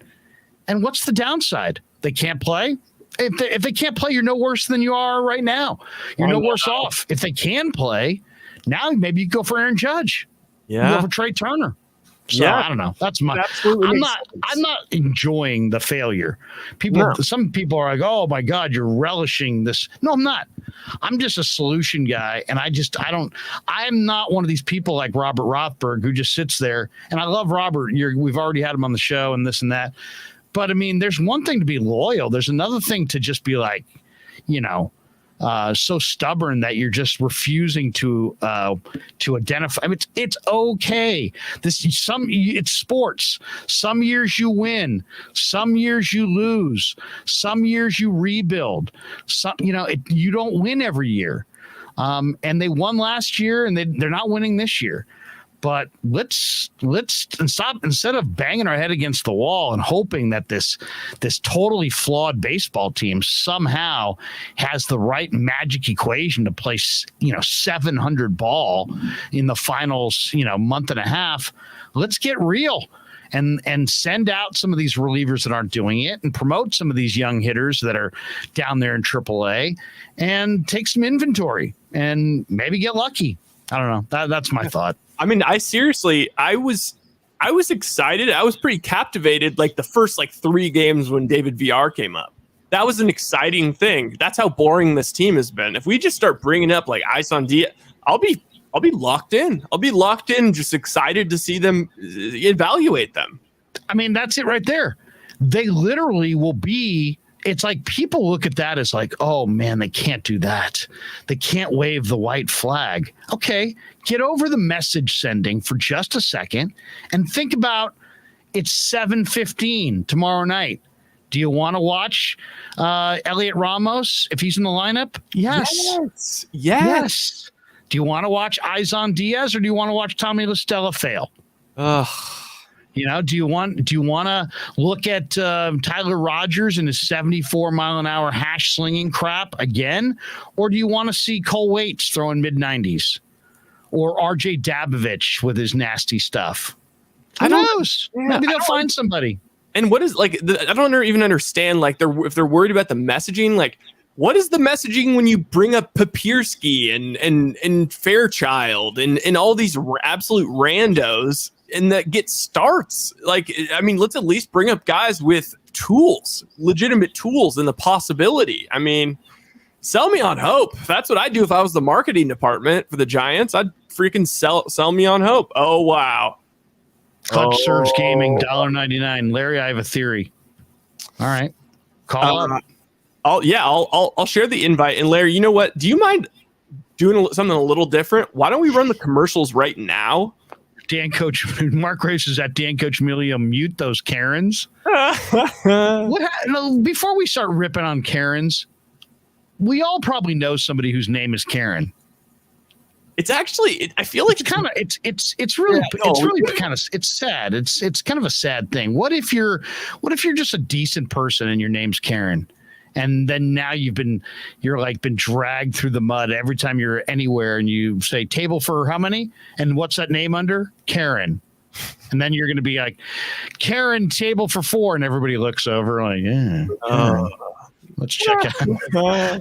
And what's the downside? They can't play. If they can't play, you're no worse than you are right now. You're no worse off. If they can play, now maybe you go for Aaron Judge. Yeah. You go for Trey Turner. So I don't know. That's my. I'm not enjoying the failure. Some people are like, "Oh my God, you're relishing this." No, I'm not. I'm just a solution guy, and I'm not one of these people like Robert Rothberg who just sits there. And I love Robert. We've already had him on the show and this and that. But I mean, there's one thing to be loyal. There's another thing to just be like, so stubborn that you're just refusing to identify. I mean, it's okay. It's sports. Some years you win, some years you lose, some years you rebuild. You don't win every year. And they won last year, and they're not winning this year. But let's stop, instead of banging our head against the wall and hoping that this totally flawed baseball team somehow has the right magic equation to play 700 ball in the finals month and a half. Let's get real and send out some of these relievers that aren't doing it and promote some of these young hitters that are down there in AAA and take some inventory and maybe get lucky. I don't know. That's my thought. I mean, I was excited. I was pretty captivated like the first 3 games when David VR came up. That was an exciting thing. That's how boring this team has been. If we just start bringing up like Ice on D, I'll be locked in. I'll be locked in, just excited to see them evaluate them. I mean, that's it right there. They literally will be. It's like people look at that as like, oh man, they can't do that. They can't wave the white flag. Okay, get over the message sending for just a second and think about it's 7:15 tomorrow night. Do you want to watch Elliot Ramos if he's in the lineup? Yes. Yes. Do you want to watch Izan Diaz or do you want to watch Tommy La Stella fail? Do you want to look at Tyler Rogers and his 74-mile-an-hour hash slinging crap again, or do you want to see Cole Waits throwing mid-90s, or RJ Dabovich with his nasty stuff? Who knows? Maybe they'll find somebody. And what is like? I don't even understand. Like, if they're worried about the messaging, like, what is the messaging when you bring up Papirski and Fairchild and all these absolute randos and that get starts? Like, I mean, let's at least bring up guys with tools, legitimate tools, and the possibility. I mean, sell me on hope. That's what I'd do if I was the marketing department for the Giants. I'd freaking sell me on hope. Oh wow. Clutch Serves Gaming, $1.99. Larry, I have a theory. All right. Call up. I'll share the invite. And Larry, you know what? Do you mind doing something a little different? Why don't we run the commercials right now? Mark Grace is at Dan Coccimilgio. Mute those Karens. Before we start ripping on Karens, we all probably know somebody whose name is Karen. It's actually, I feel like it's really kind of, it's sad. It's kind of a sad thing. What if you're just a decent person and your name's Karen, and then now you're been dragged through the mud every time you're anywhere and you say table for how many? And what's that name under? Karen. And then you're going to be like, Karen, table for 4. And everybody looks over like, yeah. Let's check out.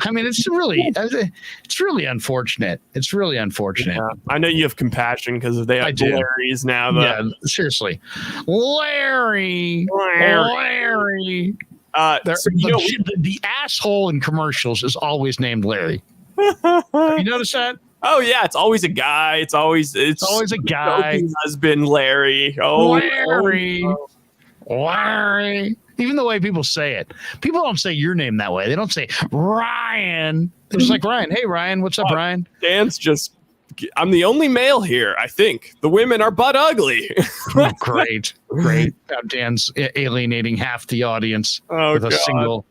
I mean, it's really unfortunate. It's really unfortunate. Yeah. I know you have compassion because they have Larry's now. But... Yeah, seriously. Larry. The asshole in commercials is always named Larry. Have you noticed that? Oh yeah, it's always a guy. It's always a guy. Husband Larry. Oh, Larry. Even the way people say it. People don't say your name that way. They don't say Ryan. They're just like, Ryan. Hey, Ryan. What's up, Ryan? I'm the only male here, I think. The women are butt ugly. Great. Dan's alienating half the audience with a single.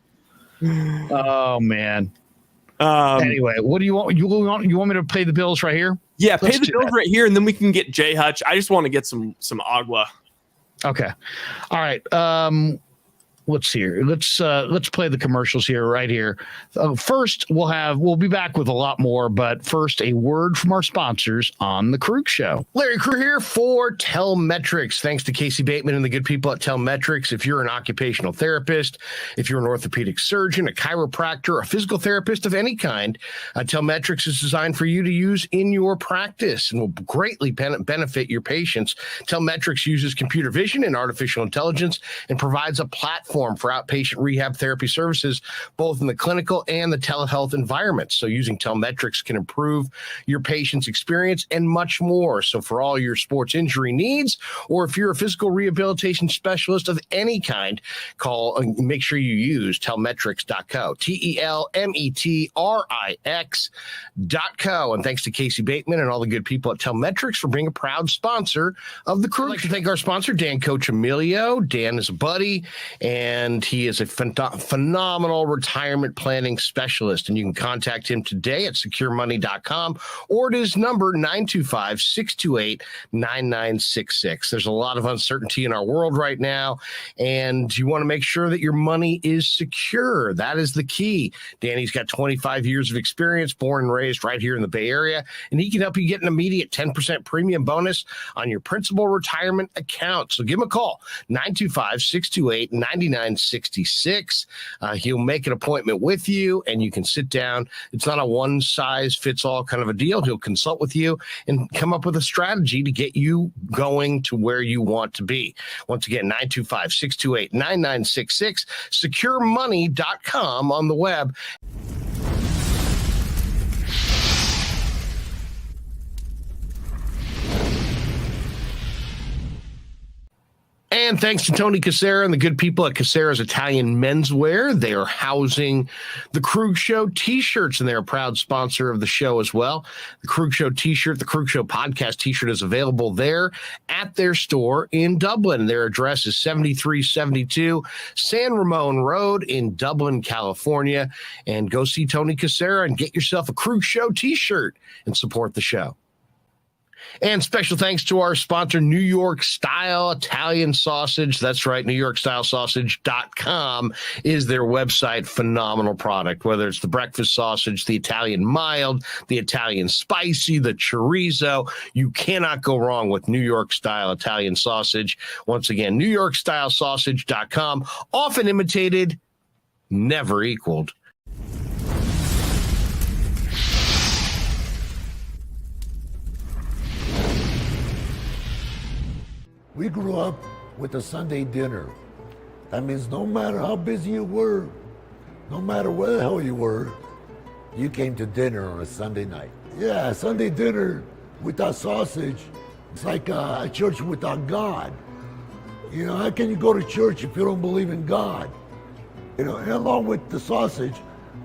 Oh, man. Anyway, what do you want? You want me to pay the bills right here? Yeah, pay the bills right here, and then we can get J Hutch. I just want to get some agua. Okay. All right. Let's see here. Let's play the commercials here, right here. First, we'll be back with a lot more, but first, a word from our sponsors on the Krueg Show. Larry Krueg here for Telmetrics. Thanks to Casey Bateman and the good people at Telmetrics. If you're an occupational therapist, if you're an orthopedic surgeon, a chiropractor, a physical therapist of any kind, Telmetrics is designed for you to use in your practice and will greatly benefit your patients. Telmetrics uses computer vision and artificial intelligence and provides a platform for outpatient rehab therapy services, both in the clinical and the telehealth environments. So using Telmetrics can improve your patient's experience and much more. So for all your sports injury needs, or if you're a physical rehabilitation specialist of any kind, call and make sure you use Telmetrics.co, Telmetrix.co. And thanks to Casey Bateman and all the good people at Telmetrics for being a proud sponsor of the Krueg. I'd like to thank our sponsor, Dan Coccimilgio. Dan is a buddy, and he is a phenomenal retirement planning specialist. And you can contact him today at securemoney.com or at his number 925-628-9966. There's a lot of uncertainty in our world right now, and you want to make sure that your money is secure. That is the key. Danny's got 25 years of experience, born and raised right here in the Bay Area, and he can help you get an immediate 10% premium bonus on your principal retirement account. So give him a call, 925-628-9966. He'll make an appointment with you, and you can sit down. It's not a one-size-fits-all kind of a deal. He'll consult with you and come up with a strategy to get you going to where you want to be. Once again, 925-628-9966, securemoney.com on the web. And thanks to Tony Cassera and the good people at Cassera's Italian Menswear. They are housing the Krueg Show T-shirts, and they're a proud sponsor of the show as well. The Krueg Show T-shirt, the Krueg Show Podcast T-shirt is available there at their store in Dublin. Their address is 7372 San Ramon Road in Dublin, California. And go see Tony Cassera and get yourself a Krueg Show T-shirt and support the show. And special thanks to our sponsor, New York Style Italian Sausage. That's right, NewYorkStyleSausage.com is their website. Phenomenal product, whether it's the breakfast sausage, the Italian mild, the Italian spicy, the chorizo. You cannot go wrong with New York Style Italian Sausage. Once again, NewYorkStyleSausage.com, often imitated, never equaled. We grew up with a Sunday dinner. That means no matter how busy you were, no matter where the hell you were, you came to dinner on a Sunday night. Yeah, Sunday dinner without sausage, it's like a church without God. You know, how can you go to church if you don't believe in God? You know, and along with the sausage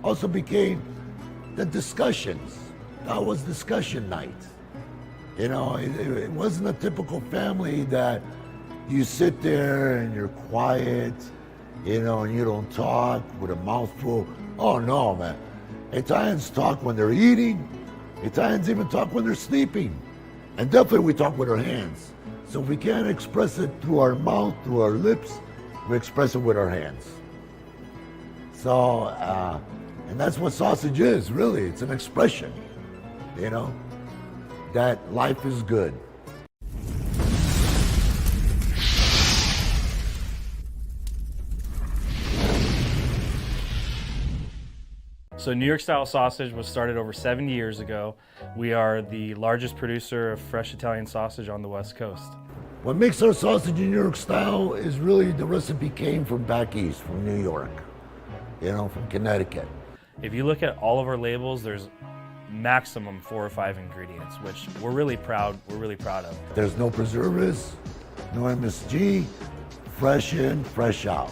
also became the discussions. That was discussion night. You know, it wasn't a typical family that you sit there and you're quiet, you know, and you don't talk with a mouthful. Oh no, man. Italians talk when they're eating. Italians even talk when they're sleeping. And definitely we talk with our hands. So if we can't express it through our mouth, through our lips, we express it with our hands. So, and that's what sausage is, really. It's an expression, you know, that life is good. So New York Style Sausage was started over 7 years ago. We are the largest producer of fresh Italian sausage on the West Coast. What makes our sausage in New York style is really the recipe came from back east, from New York, you know, from Connecticut. If you look at all of our labels, there's maximum 4 or 5 ingredients, which we're really proud of. There's no preservatives, no MSG, fresh in, fresh out.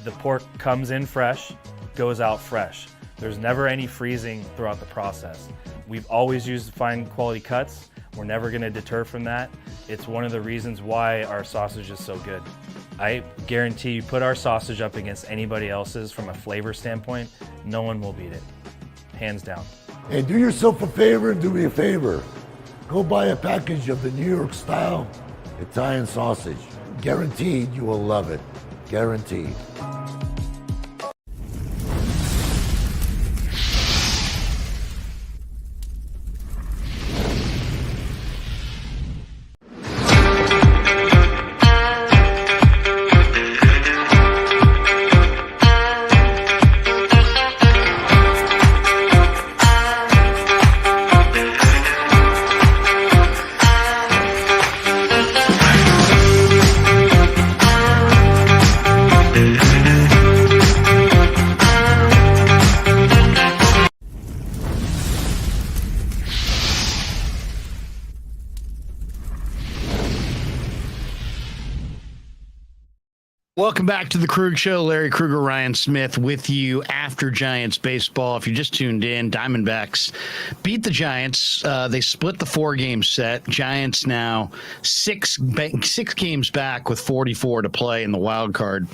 The pork comes in fresh, goes out fresh. There's never any freezing throughout the process. We've always used fine quality cuts. We're never gonna deter from that. It's one of the reasons why our sausage is so good. I guarantee you put our sausage up against anybody else's from a flavor standpoint, no one will beat it, hands down. Hey, do yourself a favor and do me a favor. Go buy a package of the New York style Italian sausage. Guaranteed you will love it, guaranteed. Welcome back to the Krueg Show. Larry Krueger, Ryan Smith with you after Giants baseball. If you just tuned in, Diamondbacks beat the Giants. They split the 4-game set. Giants now six games back with 44 to play in the wild card.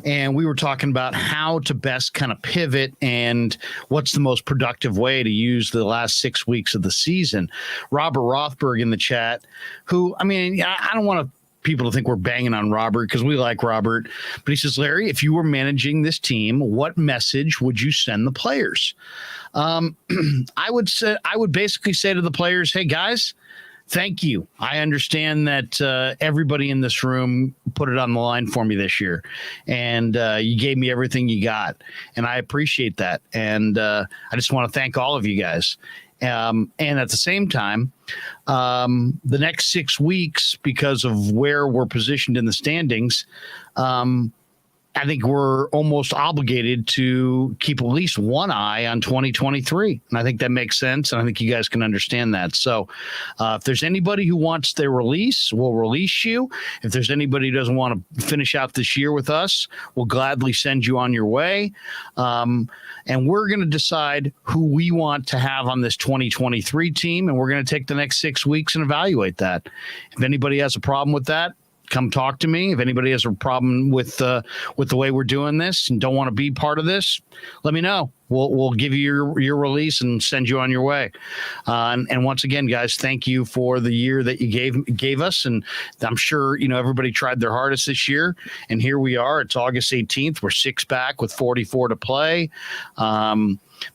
And we were talking about how to best kind of pivot and what's the most productive way to use the last 6 weeks of the season. Robert Rothberg in the chat, who, I mean, I don't want to people to think we're banging on Robert because we like Robert, but he says, Larry, if you were managing this team, what message would you send the players? I would basically say to the players, hey guys, thank you. I understand that everybody in this room put it on the line for me this year, and you gave me everything you got, and I appreciate that. And I just want to thank all of you guys. And at the same time, the next 6 weeks, because of where we're positioned in the standings, I think we're almost obligated to keep at least one eye on 2023. And I think that makes sense. And I think you guys can understand that. So if there's anybody who wants their release, we'll release you. If there's anybody who doesn't want to finish out this year with us, we'll gladly send you on your way. And we're going to decide who we want to have on this 2023 team. And we're going to take the next 6 weeks and evaluate that. If anybody has a problem with that, come talk to me. If anybody has a problem with the way we're doing this and don't want to be part of this, let me know. We'll give you your release and send you on your way. And once again, guys, thank you for the year that you gave us. And I'm sure, everybody tried their hardest this year. And here we are. It's August 18th. We're 6 back with 44 to play.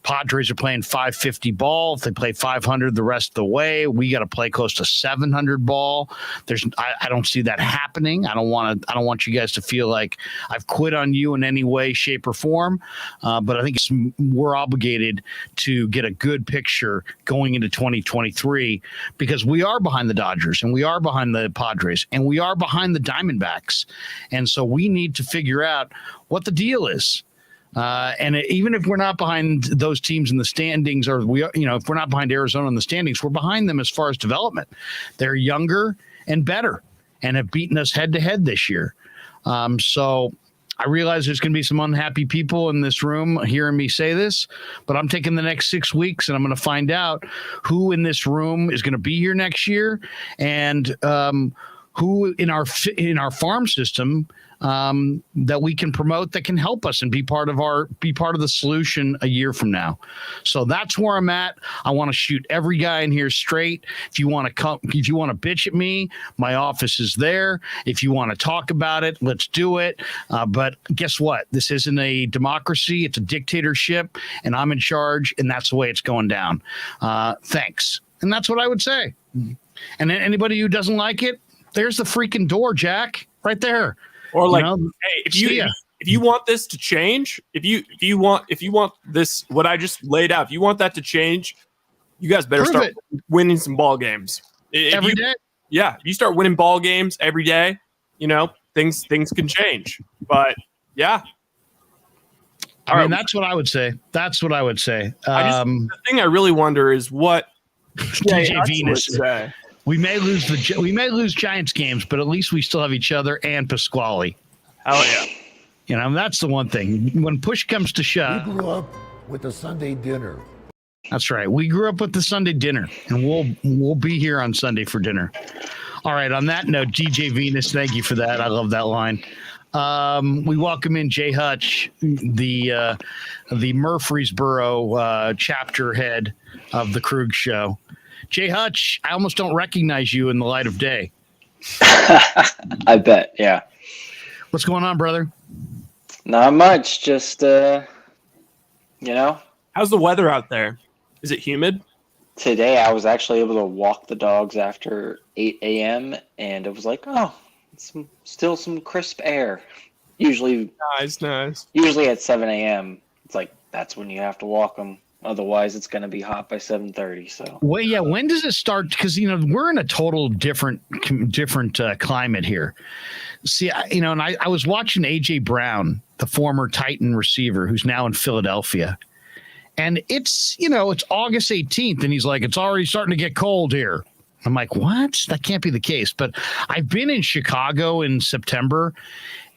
Padres are playing 550 ball. If they play 500 the rest of the way, we got to play close to 700 ball. I don't see that happening. I don't want you guys to feel like I've quit on you in any way, shape, or form. But I think we're obligated to get a good picture going into 2023 because we are behind the Dodgers and we are behind the Padres and we are behind the Diamondbacks. And so we need to figure out what the deal is. And even if we're not behind those teams in the standings, or if we're not behind Arizona in the standings, we're behind them as far as development. They're younger and better, and have beaten us head to head this year. So I realize there's going to be some unhappy people in this room hearing me say this, but I'm taking the next 6 weeks and I'm going to find out who in this room is going to be here next year, and who in our farm system that we can promote that can help us and be part of the solution a year from now. So that's where I'm at. I want to shoot every guy in here straight. If you want to bitch at me, my office is there. If you want to talk about it, let's do it. But guess what? This isn't a democracy. It's a dictatorship, and I'm in charge, and that's the way it's going down. Thanks. And that's what I would say. And anybody who doesn't like it, there's the freaking door, Jack, right there. Or hey, if you want this to change, if you want this, what I just laid out, if you want that to change, you guys better start winning some ball games every day. Yeah, if you start winning ball games every day, things can change. But yeah, I mean, that's what I would say. The thing I really wonder is what DJ Venus would say. We may lose Giants games, but at least we still have each other and Pasquale. Oh yeah. That's the one thing. When push comes to shove. We grew up with the Sunday dinner. That's right. We grew up with the Sunday dinner, and we'll be here on Sunday for dinner. All right. On that note, DJ Venus, thank you for that. I love that line. We welcome in Jay Hutch, the Murfreesboro chapter head of the Krueg Show. Jay Hutch, I almost don't recognize you in the light of day. I bet, yeah. What's going on, brother? Not much, just, How's the weather out there? Is it humid? Today I was actually able to walk the dogs after 8 a.m. and it was like, still some crisp air. Usually at 7 a.m. It's like, that's when you have to walk them. Otherwise, it's going to be hot by 7:30. So, well, yeah. When does it start? Because we're in a total different climate here. See, and I was watching AJ Brown, the former Titan receiver, who's now in Philadelphia, and it's August 18th, and he's like, it's already starting to get cold here. I'm like, what? That can't be the case. But I've been in Chicago in September,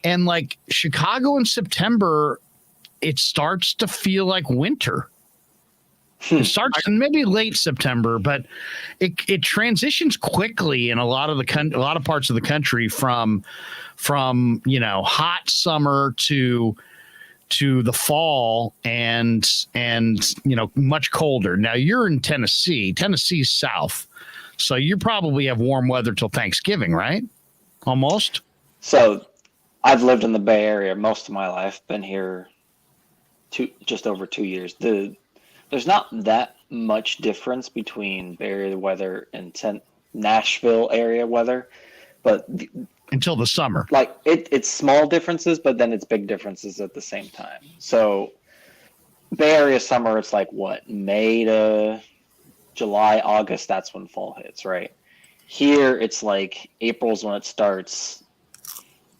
and like Chicago in September, it starts to feel like winter. It starts in maybe late September, but it transitions quickly in a lot of parts of the country from hot summer to the fall and much colder. Now you're in Tennessee. Tennessee's south, so you probably have warm weather till Thanksgiving, right? Almost. So I've lived in the Bay Area most of my life. Been here just over 2 years. There's not that much difference between Bay Area weather and Nashville area weather, but until the summer, like it's small differences, but then it's big differences at the same time. So Bay Area summer, it's like what, May to July, August, that's when fall hits, right? Here it's like April's when it starts.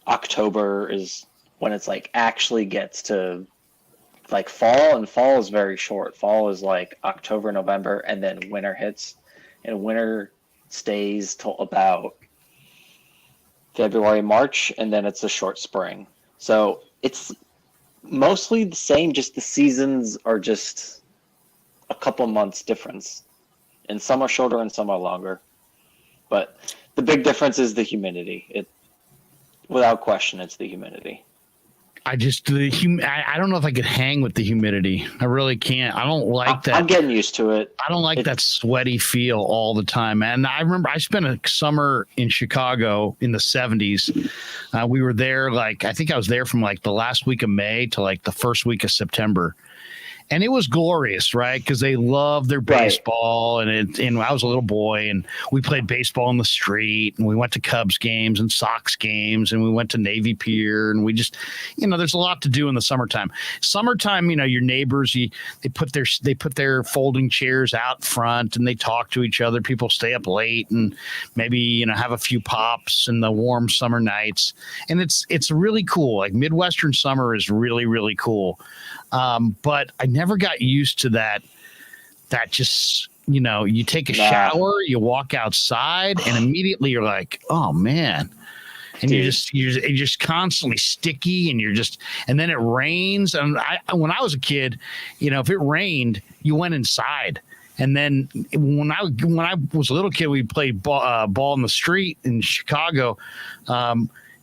October is when it's like actually gets to like fall, and fall is very short. Fall is like October, November, and then winter hits, and winter stays till about February, March, and then it's a short spring. So it's mostly the same, just the seasons are just a couple months difference, and some are shorter and some are longer. But the big difference is the humidity. Without question, it's the humidity. I don't know if I could hang with the humidity. I really can't. I don't like that. I'm getting used to it. I don't like that sweaty feel all the time. And I remember I spent a summer in Chicago in the 70s. We were there, I think I was there from the last week of May to the first week of September. And it was glorious, right? Because they loved their baseball, and I was a little boy, and we played baseball in the street, and we went to Cubs games and Sox games, and we went to Navy Pier, and we just, there's a lot to do in the summertime. Summertime, your neighbors, they put their folding chairs out front, and they talk to each other. People stay up late, and maybe have a few pops in the warm summer nights, and it's really cool. Midwestern summer is really, really cool. But I never got used to that just, you take a shower, you walk outside, and immediately you're like, oh man. And you're just constantly sticky, and then it rains. And when I was a kid, if it rained, you went inside. And then when I was a little kid, we played ball in the street in Chicago.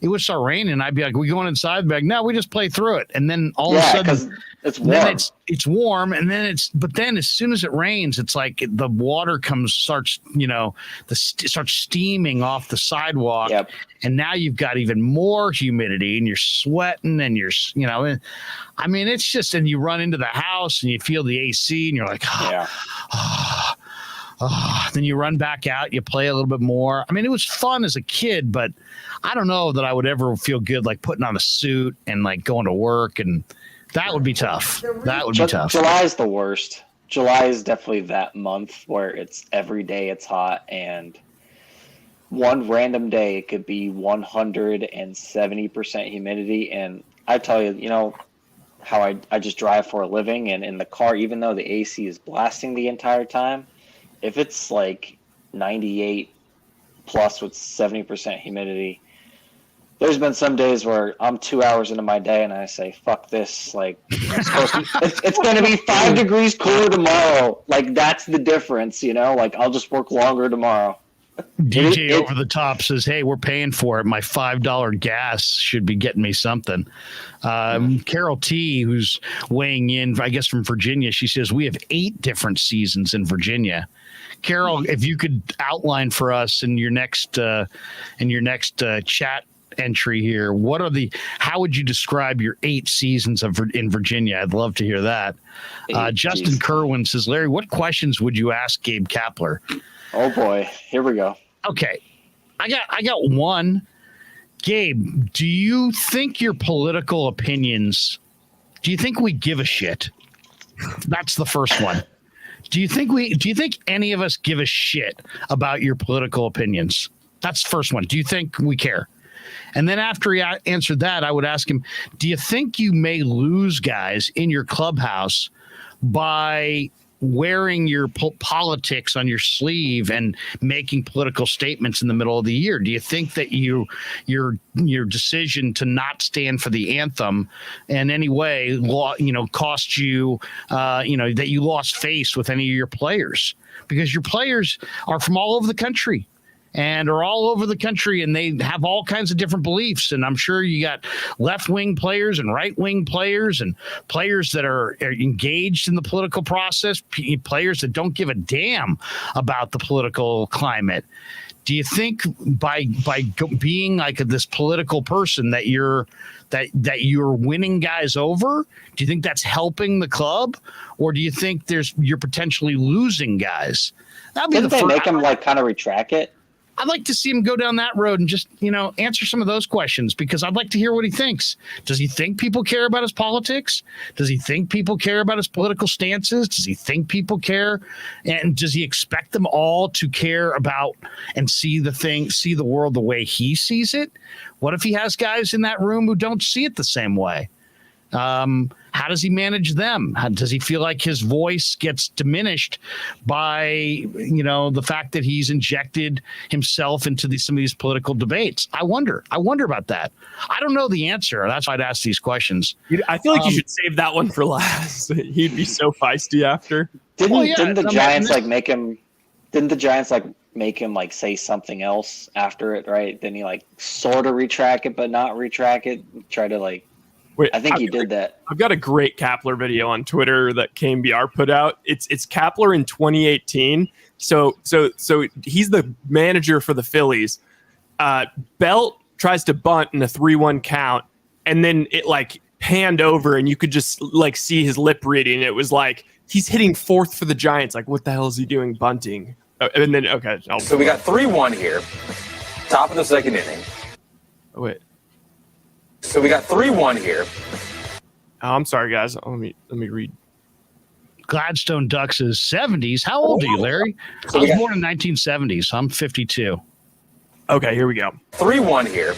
It would start raining, and I'd be like, "We going inside?" I'd be like, "No, we just play through it." And then all of a sudden, it's warm. Then it's warm, and then but then as soon as it rains, it's like the water starts steaming off the sidewalk, and now you've got even more humidity, and you're sweating, and it's just, and you run into the house, and you feel the AC, and you're like, then you run back out, you play a little bit more. I mean, it was fun as a kid, but I don't know that I would ever feel good putting on a suit and going to work, and that would be tough. That would be tough. July's the worst. July is definitely that month where it's every day it's hot, and one random day it could be 170% humidity. And I tell you, how I just drive for a living, and in the car, even though the AC is blasting the entire time, if it's 98 plus with 70% humidity, there's been some days where I'm 2 hours into my day and I say, fuck this. It's going to be 5 degrees cooler tomorrow. That's the difference, I'll just work longer tomorrow. DJ Over the Top says, hey, we're paying for it. My $5 gas should be getting me something. Carol T, who's weighing in, I guess from Virginia, she says, we have 8 different seasons in Virginia. Carol, if you could outline for us in your next chat entry here, how would you describe your 8 seasons in Virginia? I'd love to hear that. Justin Kerwin says, Larry, what questions would you ask Gabe Kapler? Oh boy, here we go. Okay, I got one. Gabe, do you think your political opinions? Do you think we give a shit? That's the first one. Do you think any of us give a shit about your political opinions? That's the first one. Do you think we care? And then after he answered that, I would ask him, do you think you may lose guys in your clubhouse by wearing your politics on your sleeve and making political statements in the middle of the year? Do you think that your decision to not stand for the anthem in any way, cost you, that you lost face with any of your players? Because your players are from all over the country. And are all over the country, and they have all kinds of different beliefs. And I'm sure you got left-wing players and right-wing players and players that are engaged in the political process, players that don't give a damn about the political climate. Do you think by being this political person that you're winning guys over? Do you think that's helping the club, or do you think you're potentially losing guys? Didn't they make him kind of retract it? I'd like to see him go down that road and just, answer some of those questions, because I'd like to hear what he thinks. Does he think people care about his politics? Does he think people care about his political stances? Does he think people care? And does he expect them all to care about and see the world the way he sees it? What if he has guys in that room who don't see it the same way? How does he manage them? Does he feel like his voice gets diminished by, the fact that he's injected himself into some of these political debates? I wonder about that. I don't know the answer. That's why I'd ask these questions. I feel like you should save that one for last. He'd be so feisty after. Didn't the Giants make him? Didn't the Giants make him like say something else after it, right? Then he like sort of retract it, but not retract it. Try to like. Wait, I think he did that. I've got a great Kapler video on Twitter that KMBR put out. It's Kapler in 2018. So he's the manager for the Phillies. Belt tries to bunt in a 3-1 count, and then it like panned over, and you could just like see his lip reading. It was like he's hitting fourth for the Giants. Like, what the hell is he doing bunting? And then okay. So we got 3-1 here, top of the second inning. Oh, wait. So we got 3-1 here. Oh, I'm sorry, guys. Let me read. Gladstone Ducks is 70s. How old are you, Larry? I was born in 1970s. I'm 52. Okay, here we go. 3-1 here,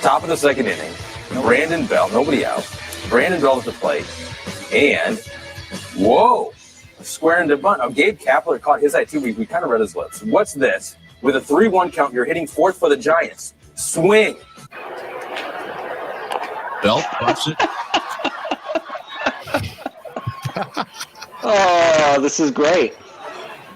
top of the second inning. Brandon Belt, nobody out. Brandon Belt at the plate, and whoa, square into bunt. Now Gabe Kapler caught his eye too. We kind of read his lips. What's this? With a 3-1 count, you're hitting fourth for the Giants. Swing. Belt bumps it. Oh, this is great.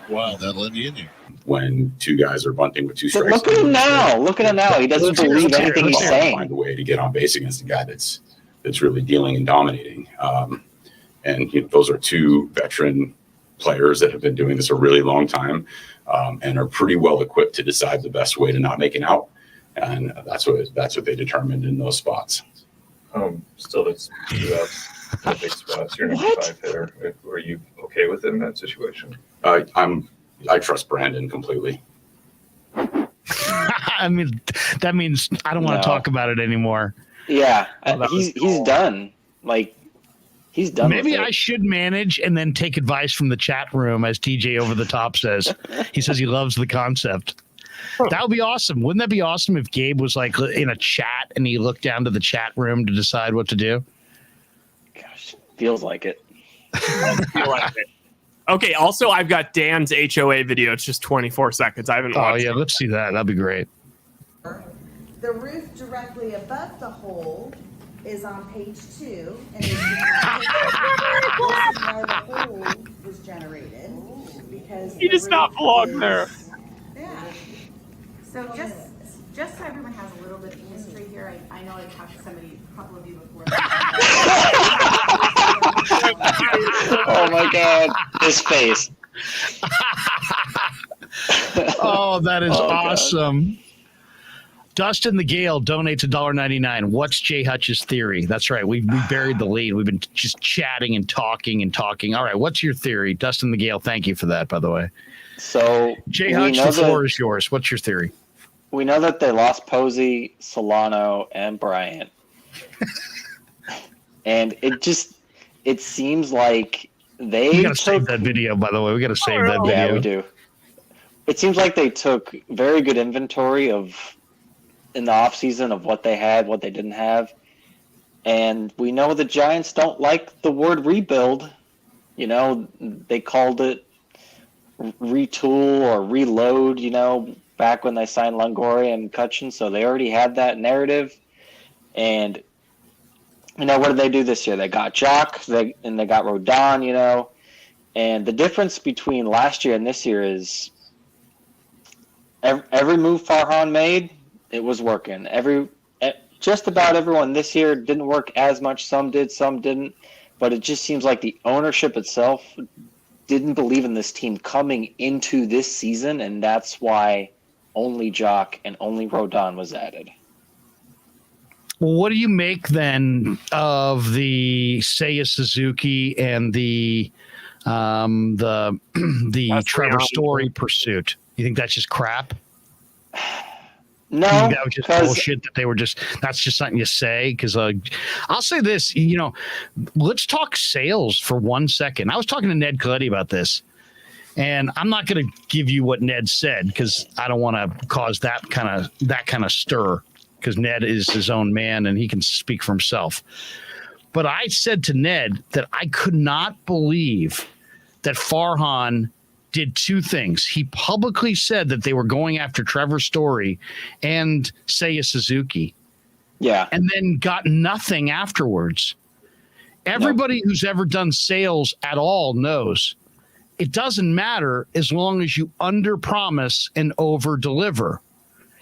Wow, that let me in here. When two guys are bunting with two strikes. Look at him now. Look at him now. He doesn't believe anything he's saying. Find a way to get on base against a guy that's really dealing and dominating. And those are two veteran players that have been doing this a really long time and are pretty well equipped to decide the best way to not make an out. And that's what they determined in those spots. Still, that's 2 outs. Big spots. You're number 5 hitter. Are you okay with it in that situation? I trust Brandon completely. I mean, that means I don't want to talk about it anymore. Yeah, he's done. Like, he's done. Maybe I should manage and then take advice from the chat room, as TJ Over the Top says. He says he loves the concept. That would be awesome. Wouldn't that be awesome if Gabe was like in a chat and he looked down to the chat room to decide what to do? Gosh, feels like it. I feel like it. Okay, also, I've got Dan's HOA video. It's just 24 seconds. I haven't watched it. Oh, yeah, let's see that. That'd be great. The roof directly above the hole is on page 2. And this is where the hole was generated. Because he does not belong there. Yeah. So just so everyone has a little bit of history here, I know I've talked to a couple of you before. Oh my God, his face. Oh, that is awesome. God. Dustin the Gale donates $1.99. What's Jay Hutch's theory? That's right. We buried the lead. We've been just chatting and talking and talking. All right, what's your theory? Dustin the Gale, thank you for that, by the way. So Jay Hutch, the floor is yours. What's your theory? We know that they lost Posey, Solano, and Bryant. And it seems like we gotta save that video, by the way. We gotta save that video. Yeah, we do. It seems like they took very good inventory in the offseason of what they had, what they didn't have. And we know the Giants don't like the word rebuild. They called it retool or reload, back when they signed Longoria and Cutchin. So they already had that narrative. And what did they do this year? They got Jock, and they got Rodon, And the difference between last year and this year is every move Farhan made, it was working. Just about everyone this year didn't work as much. Some did, some didn't. But it just seems like the ownership itself didn't believe in this team coming into this season, and that's why only Jock and only Rodon was added. Well, what do you make then of the Seiya Suzuki and the Trevor Story pursuit? You think that's just crap? No, that was just bullshit. That's just something you say. Because I'll say this, let's talk sales for 1 second. I was talking to Ned Coletti about this, and I'm not going to give you what Ned said because I don't want to cause that kind of stir. Because Ned is his own man and he can speak for himself. But I said to Ned that I could not believe that Farhan did two things. He publicly said that they were going after Trevor Story and Seiya Suzuki. Yeah. And then got nothing afterwards. Everybody who's ever done sales at all knows it doesn't matter as long as you under-promise and over-deliver.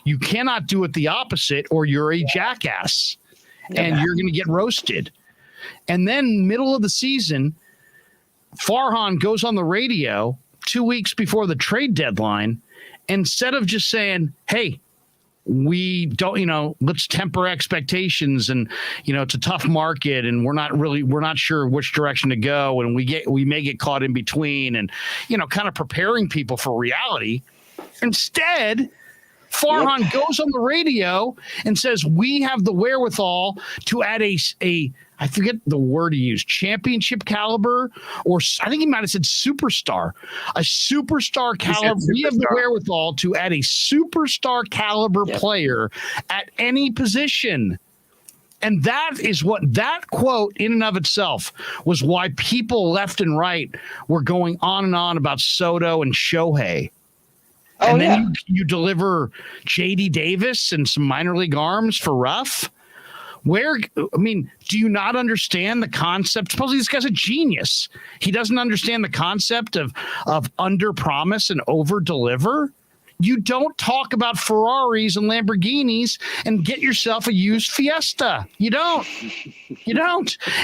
You cannot do it the opposite, or you're a jackass, and you're going to get roasted. And then middle of the season, Farhan goes on the radio 2 weeks before the trade deadline. Instead of just saying, hey, we don't, let's temper expectations, and, it's a tough market, and we're not sure which direction to go, and we may get caught in between, and, kind of preparing people for reality. Instead, Farhan goes on the radio and says, we have the wherewithal to add I forget the word he used, championship caliber, or I think he might have said superstar, a superstar caliber. We have the wherewithal to add a superstar caliber player at any position. And that is what that quote in and of itself was why people left and right were going on and on about Soto and Shohei. And then you deliver J.D. Davis and some minor league arms for Ruff. Do you not understand the concept? Supposedly this guy's a genius. He doesn't understand the concept of under promise and over deliver. You don't talk about Ferraris and Lamborghinis and get yourself a used Fiesta. You don't.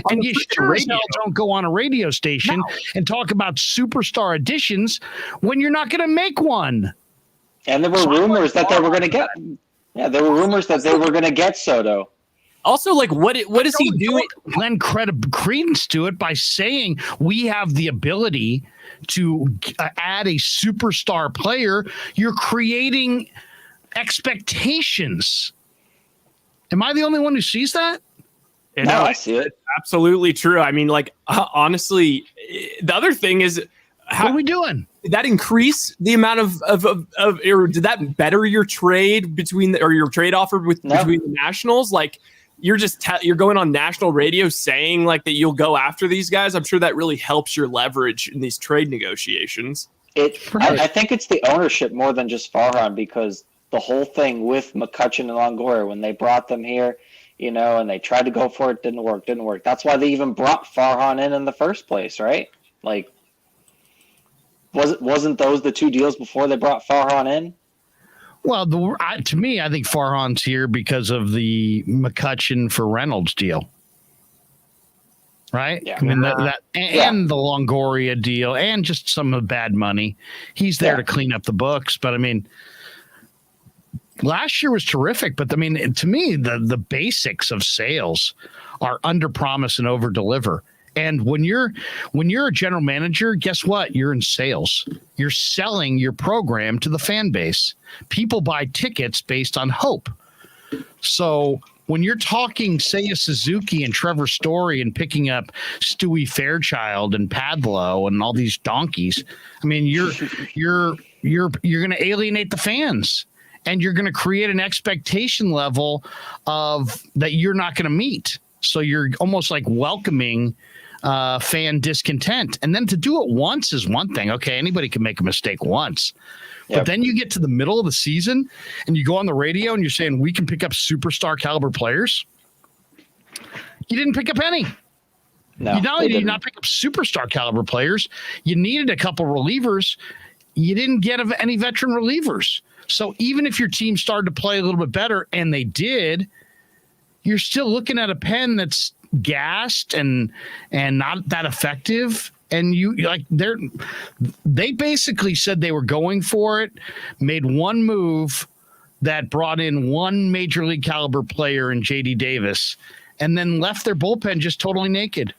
And you sure as hell don't go on a radio station and talk about superstar additions when you're not going to make one. And there were rumors that they were going to get. Yeah, there were rumors that they were going to get Soto. Also, what is he doing? Lend credence to it by saying we have the ability to add a superstar player. You're creating expectations. Am I the only one who sees that? No, I see it. Absolutely true. I mean, honestly, the other thing is, what are we doing? Did that increase the amount of or did that better your trade your trade offer between the Nationals? You're just you're going on national radio saying that you'll go after these guys. I'm sure that really helps your leverage in these trade negotiations. I think it's the ownership more than just Farhan, because the whole thing with McCutchen and Longoria, when they brought them here, and they tried to go for it, didn't work. That's why they even brought Farhan in the first place, right? Wasn't those the two deals before they brought Farhan in? Well, to me, I think Farhan's here because of the McCutchen for Reynolds deal, right? Yeah. I mean and the Longoria deal, and just some of the bad money. He's there to clean up the books, but I mean, last year was terrific. But I mean, to me, the basics of sales are under promise and over deliver. And when you're a general manager, guess what? You're in sales. You're selling your program to the fan base. People buy tickets based on hope. So when you're talking, say, a Suzuki and Trevor Story and picking up Stewie Fairchild and Padlo and all these donkeys, I mean, you're going to alienate the fans, and you're going to create an expectation level of that you're not going to meet. So you're almost like welcoming fan discontent. And then to do it once is one thing. Okay, anybody can make a mistake once. Yep. But then you get to the middle of the season and you go on the radio and you're saying we can pick up superstar caliber players. You didn't pick up any. No, not only did you not pick up superstar caliber players, you needed a couple relievers. You didn't get any veteran relievers. So even if your team started to play a little bit better, and they did, you're still looking at a pen that's gassed and not that effective. And they basically said they were going for it, made one move that brought in one major league caliber player in J.D. Davis, and then left their bullpen just totally naked.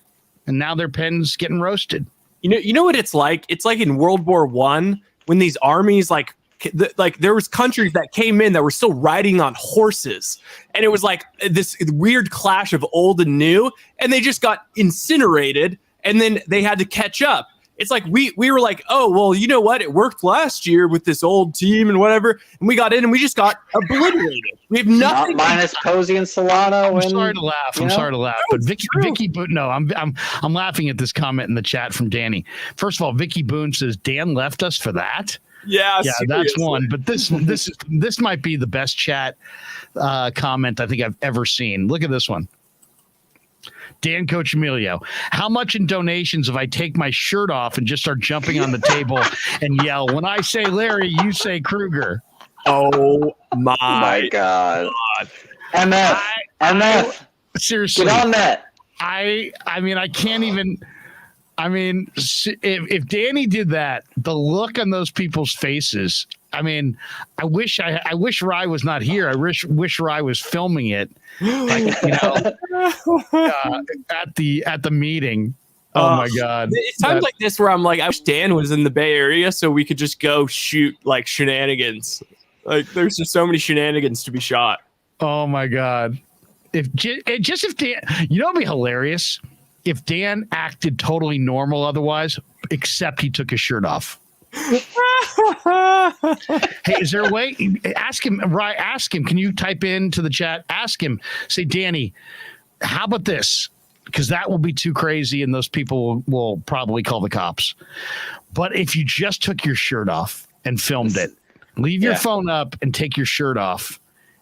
And now their pen's getting roasted. You know what it's like? It's like in World War I when these armies there was countries that came in that were still riding on horses, and it was like this weird clash of old and new, and they just got incinerated, and then they had to catch up. It's like we were like, oh, well, you know what? It worked last year with this old team and whatever, and we got in and we just got obliterated. We have nothing. Not minus Posey and Solano. I'm sorry to laugh. But Vicky Boone, no, I'm laughing at this comment in the chat from Danny. First of all, Vicky Boone says Dan left us for that. Yeah, that's one. But this might be the best chat comment I think I've ever seen. Look at this one. Dan Coccimilgio, how much in donations if I take my shirt off and just start jumping on the table and yell, when I say Larry, you say Krueger? Oh my God. MF. Seriously. Get on that. I mean, I can't even. I mean, if Danny did that, the look on those people's faces. I mean, I wish Rye was not here. I wish Rye was filming it, like, at the meeting. Oh my God! It's times like this where I'm like, I wish Dan was in the Bay Area so we could just go shoot like shenanigans. Like, there's just so many shenanigans to be shot. Oh my God! If Dan, it'd be hilarious if Dan acted totally normal otherwise, except he took his shirt off. Hey, is there a way? Ask him, Rye. Ask him. Can you type into the chat? Ask him. Say, Danny, how about this? Because that will be too crazy, and those people will probably call the cops. But if you just took your shirt off and filmed it, leave your phone up and take your shirt off,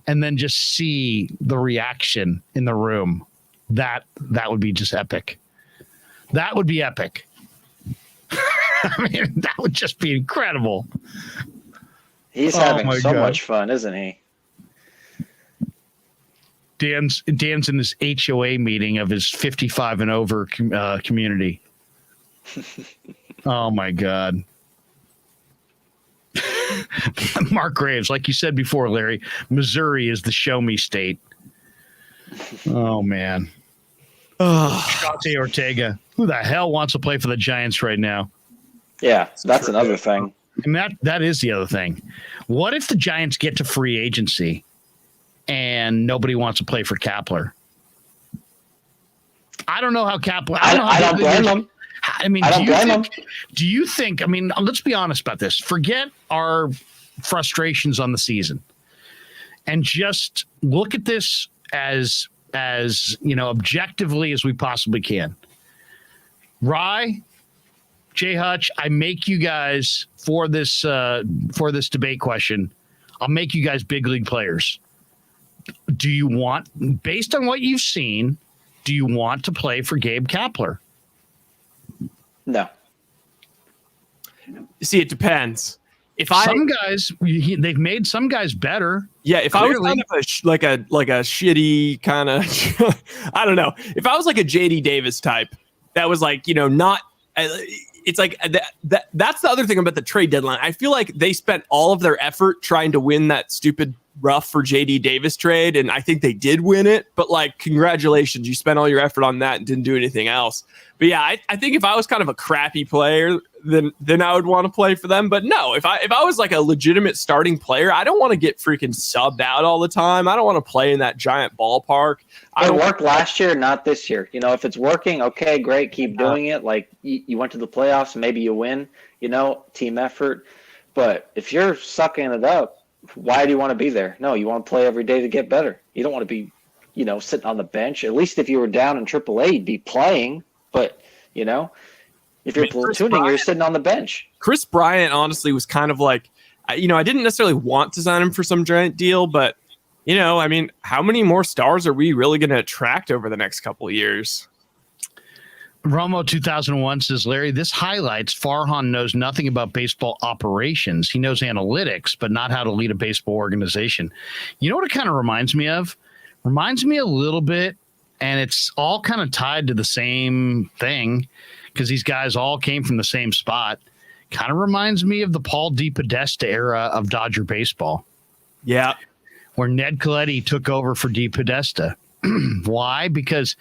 and then just see the reaction in the room. That would be just epic. That would be epic. I mean, that would just be incredible. He's having so much fun, isn't he? Dan's in this HOA meeting of his 55 and over community. Oh my God. Mark Graves, like you said before, Larry, Missouri is the show me state. Oh man. Shante Ortega. Who the hell wants to play for the Giants right now? Yeah, that's another thing. And that is the other thing. What if the Giants get to free agency and nobody wants to play for Kapler? I don't know how Kapler. I don't blame them. I mean, do you think? I mean, let's be honest about this. Forget our frustrations on the season, and just look at this as objectively as we possibly can. Rye, Jay Hutch, I make you guys for this debate question. I'll make you guys big league players. Do you want, based on what you've seen, do you want to play for Gabe Kapler? No. See, it depends. Some guys, they've made some guys better. Yeah, if clearly. I was kind of like a shitty kind of, I don't know. If I was like a JD Davis type, that was like, not. It's like that's the other thing about the trade deadline. I feel like they spent all of their effort trying to win that stupid rough for JD Davis trade, and I think they did win it. But like, congratulations, you spent all your effort on that and didn't do anything else. But yeah, I think if I was kind of a crappy player, then I would want to play for them. But no, if I was like a legitimate starting player, I don't want to get freaking subbed out all the time. I don't want to play in that giant ballpark. It worked last year, not this year. If it's working, okay, great, keep doing it. Like you went to the playoffs, maybe you win. Team effort. But if you're sucking it up, why do you want to be there? No, you want to play every day to get better. You don't want to be, sitting on the bench. At least if you were down in AAA, you'd be playing. But if you're platooning, you're sitting on the bench. Chris Bryant, honestly, was kind of like, I didn't necessarily want to sign him for some giant deal, but, I mean, how many more stars are we really going to attract over the next couple of years? Romo 2001 says, Larry, this highlights Farhan knows nothing about baseball operations. He knows analytics, but not how to lead a baseball organization. You know what it kind of reminds me of? Reminds me a little bit, and it's all kind of tied to the same thing because these guys all came from the same spot. Kind of reminds me of the Paul DePodesta era of Dodger baseball. Yeah. Where Ned Colletti took over for DePodesta. Why? Because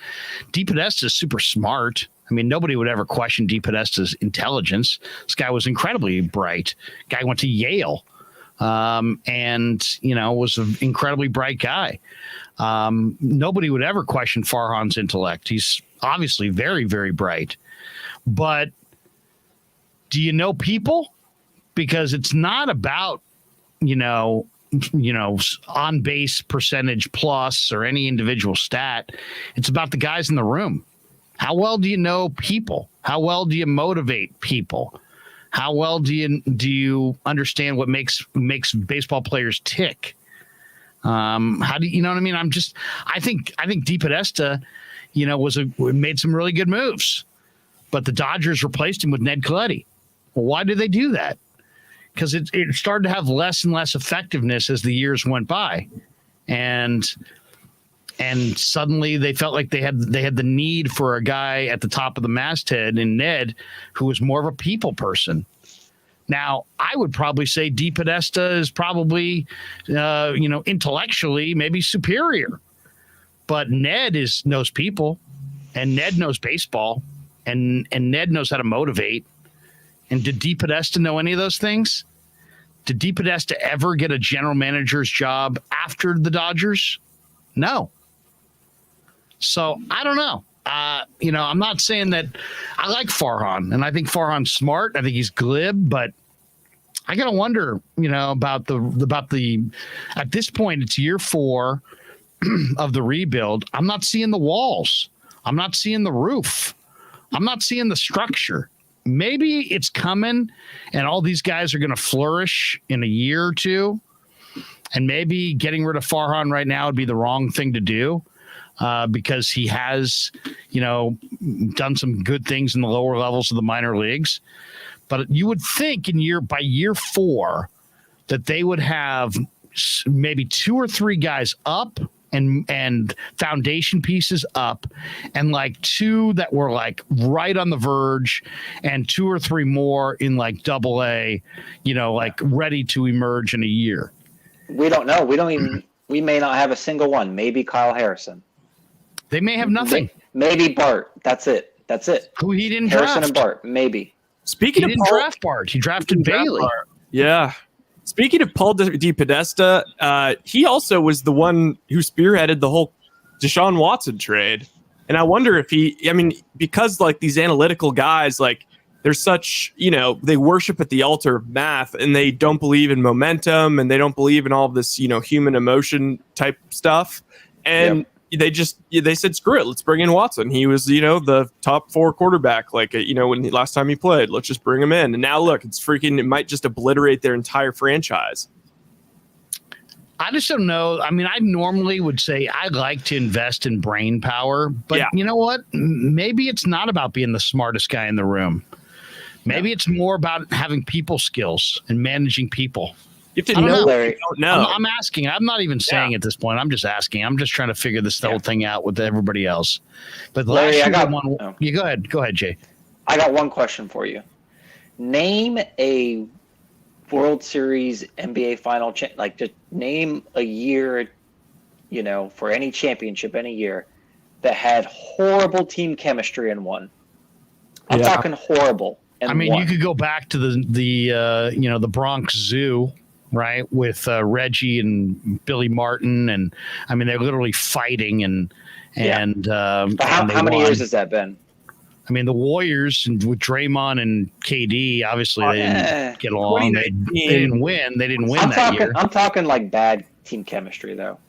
DePodesta is super smart. I mean, nobody would ever question DePodesta's intelligence. This guy was incredibly bright. Guy went to Yale, and was an incredibly bright guy. Nobody would ever question Farhan's intellect. He's obviously very, very bright. But do you know people? Because it's not about on base percentage plus or any individual stat. It's about the guys in the room. How well do you know people? How well do you motivate people? How well do you understand what makes baseball players tick? How do you know what I mean? I think DePodesta, made some really good moves, but the Dodgers replaced him with Ned Colletti. Well, why did they do that? Because it started to have less and less effectiveness as the years went by, and suddenly they felt like they had the need for a guy at the top of the masthead in Ned, who was more of a people person. Now, I would probably say DePodesta is probably, intellectually maybe superior, but Ned knows people, and Ned knows baseball, and Ned knows how to motivate. And did DePodesta know any of those things? Did DePodesta ever get a general manager's job after the Dodgers? No. So I don't know. I'm not saying that I like Farhan, and I think Farhan's smart. I think he's glib, but I gotta wonder, about the. At this point, it's year 4 of the rebuild. I'm not seeing the walls. I'm not seeing the roof. I'm not seeing the structure. Maybe it's coming, and all these guys are going to flourish in a year or two. And maybe getting rid of Farhan right now would be the wrong thing to do, because he has, done some good things in the lower levels of the minor leagues. But you would think by year 4 that they would have maybe 2 or 3 guys up and foundation pieces up, and like 2 that were like right on the verge, and 2 or 3 more in like AA, like ready to emerge in a year. We don't know. We may not have a single one. Maybe Kyle Harrison. They may have nothing. Maybe Bart. That's it. Who he didn't Harrison draft. and Bart. Maybe. He didn't draft Bart. He drafted Bailey. Yeah. Speaking of Paul DePodesta, he also was the one who spearheaded the whole Deshaun Watson trade. And I wonder if because like these analytical guys, like they're such, they worship at the altar of math, and they don't believe in momentum, and they don't believe in all of this, human emotion type stuff. And they said, screw it, let's bring in Watson. He was, the top 4 quarterback, like, last time he played, let's just bring him in. And now look, it might just obliterate their entire franchise. I just don't know. I mean, I normally would say I like to invest in brain power, but you know what? Maybe it's not about being the smartest guy in the room. Maybe it's more about having people skills and managing people. You have to know, Larry. You don't know. I'm asking. I'm not even saying at this point. I'm just asking. I'm just trying to figure this whole thing out with everybody else. But Larry, last year, you go ahead. Go ahead, Jay. I got one question for you. Name a World Series NBA final, just name a year, for any championship, any year that had horrible team chemistry and won. I'm talking horrible. And you could go back to the Bronx Zoo, right, with Reggie and Billy Martin, and they're literally fighting and how many years has that been? The Warriors with Draymond and KD, obviously they didn't get along. They didn't win. They didn't win that year. I'm talking like bad team chemistry, though.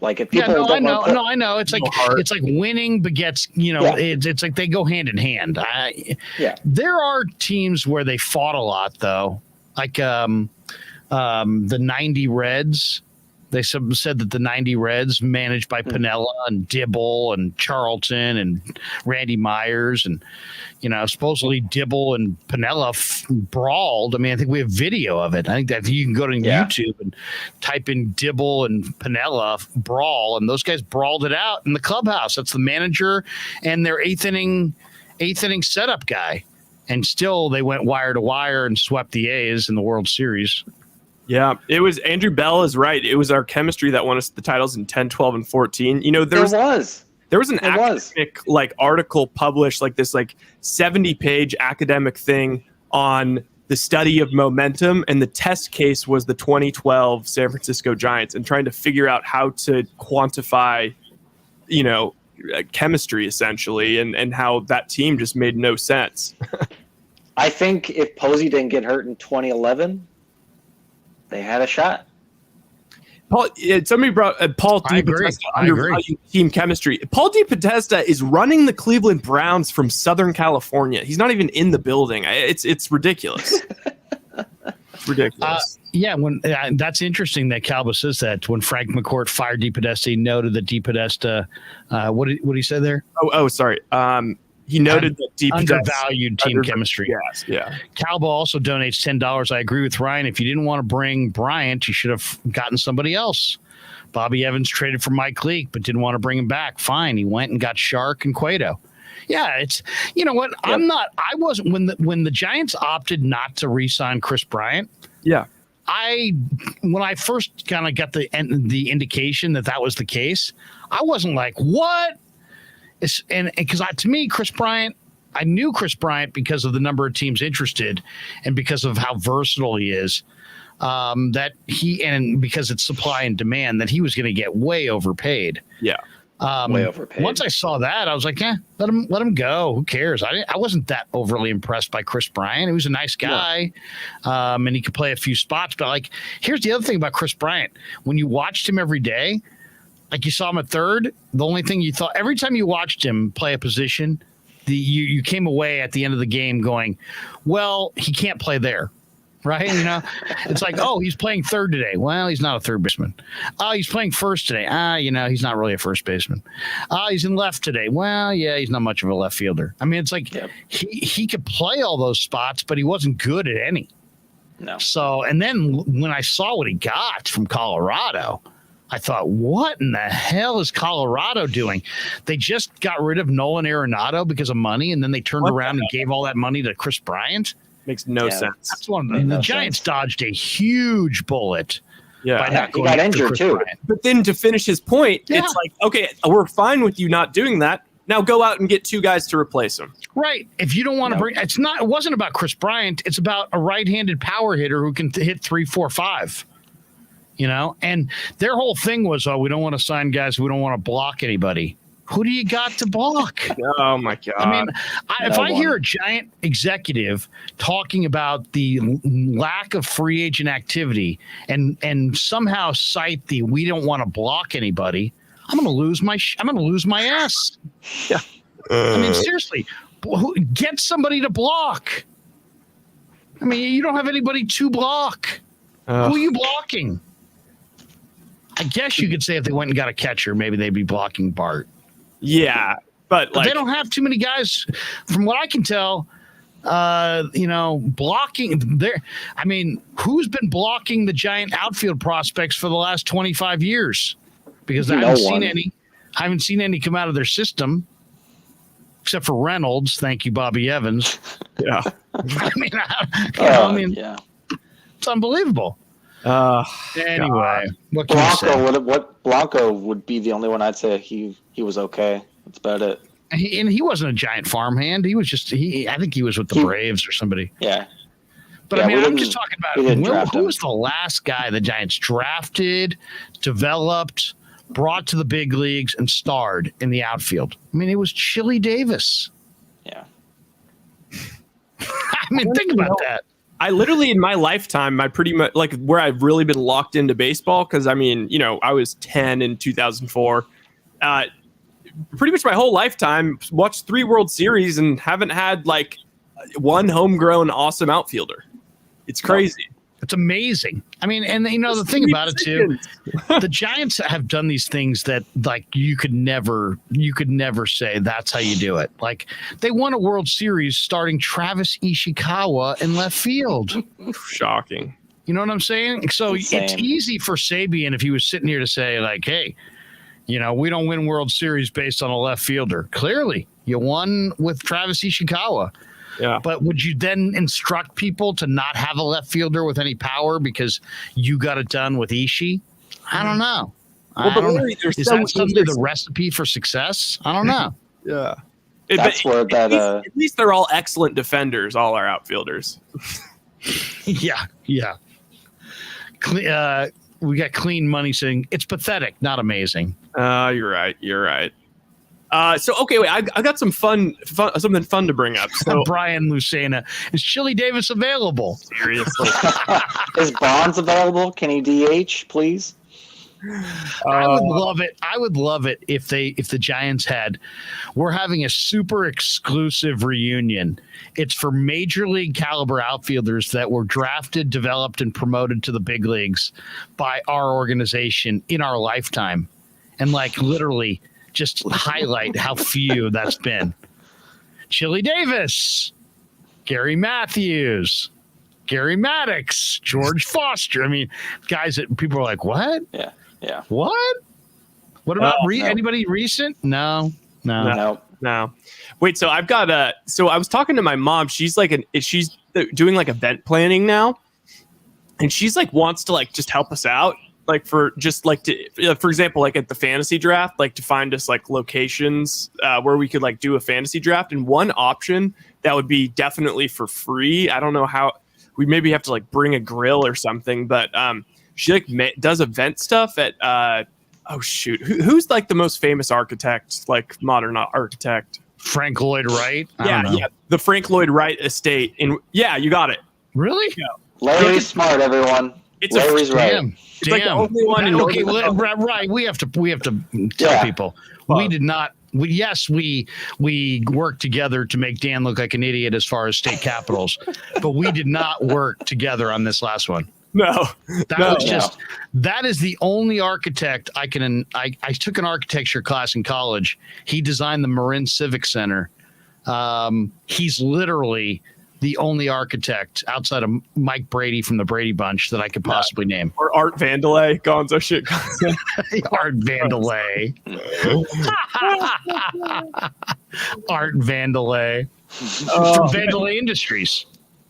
Like if people I know. It's like winning begets. It's like they go hand in hand. There are teams where they fought a lot, though. Like the 90 Reds. They said that the 90 Reds, managed by Piniella and Dibble and Charlton and Randy Myers, and supposedly Dibble and Piniella brawled. I think we have video of it. I think that you can go to YouTube and type in Dibble and Piniella brawl, and those guys brawled it out in the clubhouse. That's the manager and their eighth inning setup guy, and still they went wire to wire and swept the A's in the World Series. Yeah, it was Andrew Bell is right. It was our chemistry that won us the titles in 10, 12, and 14. There was an academic article published, like this 70-page academic thing on the study of momentum, and the test case was the 2012 San Francisco Giants, and trying to figure out how to quantify, chemistry essentially, and how that team just made no sense. I think if Posey didn't get hurt in 2011. They had a shot. Paul, somebody brought Paul DePodesta under team chemistry. Paul DePodesta is running the Cleveland Browns from Southern California. He's not even in the building. It's ridiculous. It's ridiculous. That's interesting that Calba says that. When Frank McCourt fired DePodesta, he noted that DePodesta, what did he say there? Sorry. He noted that DePodesta undervalued team chemistry. Yes, yeah. Calba also donates $10. I agree with Ryan. If you didn't want to bring Bryant, you should have gotten somebody else. Bobby Evans traded for Mike Leake, but didn't want to bring him back. Fine. He went and got Shark and Cueto. Yeah, it's, you know what? Yep. I wasn't, when the Giants opted not to re-sign Chris Bryant. Yeah. When I first kind of got the indication that was the case, I wasn't like, what? Because to me, Chris Bryant, I knew Chris Bryant because of the number of teams interested and because of how versatile he is. Because it's supply and demand, that he was going to get way overpaid. Yeah. Way overpaid. Once I saw that, I was like, let him go. Who cares? I wasn't that overly impressed by Chris Bryant. He was a nice guy. Yeah. And he could play a few spots. But like, here's the other thing about Chris Bryant. When you watched him every day, like you saw him at third, the only thing you thought, every time you watched him play a position, you came away at the end of the game going, well, he can't play there. Right? You know, it's like, oh, he's playing third today. Well, he's not a third baseman. Oh, he's playing first today. He's not really a first baseman. He's in left today. Well, yeah, he's not much of a left fielder. I mean, it's like he could play all those spots, but he wasn't good at any. No. So, and then when I saw what he got from Colorado, I thought, what in the hell is Colorado doing? They just got rid of Nolan Arenado because of money, and then they turned around and gave all that money to Chris Bryant. Makes no sense. That's the Giants dodged a huge bullet. Yeah, he got injured too. Bryant. But then to finish his point, it's like, okay, we're fine with you not doing that. Now go out and get two guys to replace him. Right. If you don't want to bring, it wasn't about Chris Bryant. It's about a right-handed power hitter who can hit 3, 4, 5. You know, and their whole thing was, we don't want to sign guys. We don't want to block anybody. Who do you got to block? Oh, my God. I mean, if I hear a Giant executive talking about the lack of free agent activity and somehow cite we don't want to block anybody, I'm going to lose my ass. Yeah. I mean, seriously, get somebody to block. I mean, you don't have anybody to block. Who are you blocking? I guess you could say if they went and got a catcher, maybe they'd be blocking Bart. Yeah, but they don't have too many guys, from what I can tell. Blocking there. I mean, who's been blocking the Giant outfield prospects for the last 25 years? Because I haven't seen any. I haven't seen any come out of their system, except for Reynolds. Thank you, Bobby Evans. Yeah. Yeah. It's unbelievable. Anyway, what can you say? Blanco would be the only one I'd say he was okay. That's about it. He wasn't a Giant farmhand. He was just I think he was with the Braves or somebody. Yeah. But I mean, I'm just talking about who was the last guy the Giants drafted, developed, brought to the big leagues, and starred in the outfield. I mean, it was Chili Davis. Yeah. I mean, think about that. I literally, in my lifetime, I pretty much like where I've really been locked into baseball. Cause I mean, I was 10 in 2004, pretty much my whole lifetime watched 3 World Series and haven't had like one homegrown awesome outfielder. It's crazy. It's amazing. I mean, and the thing about it too, the Giants have done these things that like you could never say that's how you do it. Like they won a World Series starting Travis Ishikawa in left field. Shocking. You know what I'm saying? So it's easy for Sabian if he was sitting here to say like, hey, we don't win World Series based on a left fielder. Clearly, you won with Travis Ishikawa. Yeah. But would you then instruct people to not have a left fielder with any power because you got it done with Ishii? I don't know. Is that suddenly the recipe for success? I don't know. Yeah. At least they're all excellent defenders, all our outfielders. Yeah. We got Clean Money saying it's pathetic, not amazing. You're right. Wait, I got something fun to bring up. So Brian Lucena, is Chili Davis available? Seriously. Is Bonds available? Can he DH, please? I would love it. I would love it if the Giants we're having a super exclusive reunion. It's for major league caliber outfielders that were drafted, developed, and promoted to the big leagues by our organization in our lifetime. And like literally just highlight how few that's been. Chili Davis, Gary Matthews, Gary Maddox, George Foster. I mean, guys that people are like, what? Yeah. What? What about anybody recent? No. Wait, so I've got so I was talking to my mom. She's like she's doing like event planning now, and she's like wants to like just help us out, like for just like to for example, like at the fantasy draft, like to find us like locations where we could like do a fantasy draft. And one option that would be definitely for free. I don't know how we maybe have to like bring a grill or something, but she like does event stuff at who's like the most famous architect, like modern architect? Frank Lloyd Wright. Yeah, the Frank Lloyd Wright estate. You got it. Really? Yeah. Larry's smart, everyone. Larry's right. It's like the only one in okay, right. We have to tell people we did not. We worked together to make Dan look like an idiot as far as state capitals, but we did not work together on this last one. No, that is the only architect I took an architecture class in college. He designed the Marin Civic Center. He's literally the only architect outside of Mike Brady from the Brady Bunch that I could possibly name. Or Art Vandelay, Gonzo shit. Art Vandelay. Art Vandelay. From Vandelay Industries.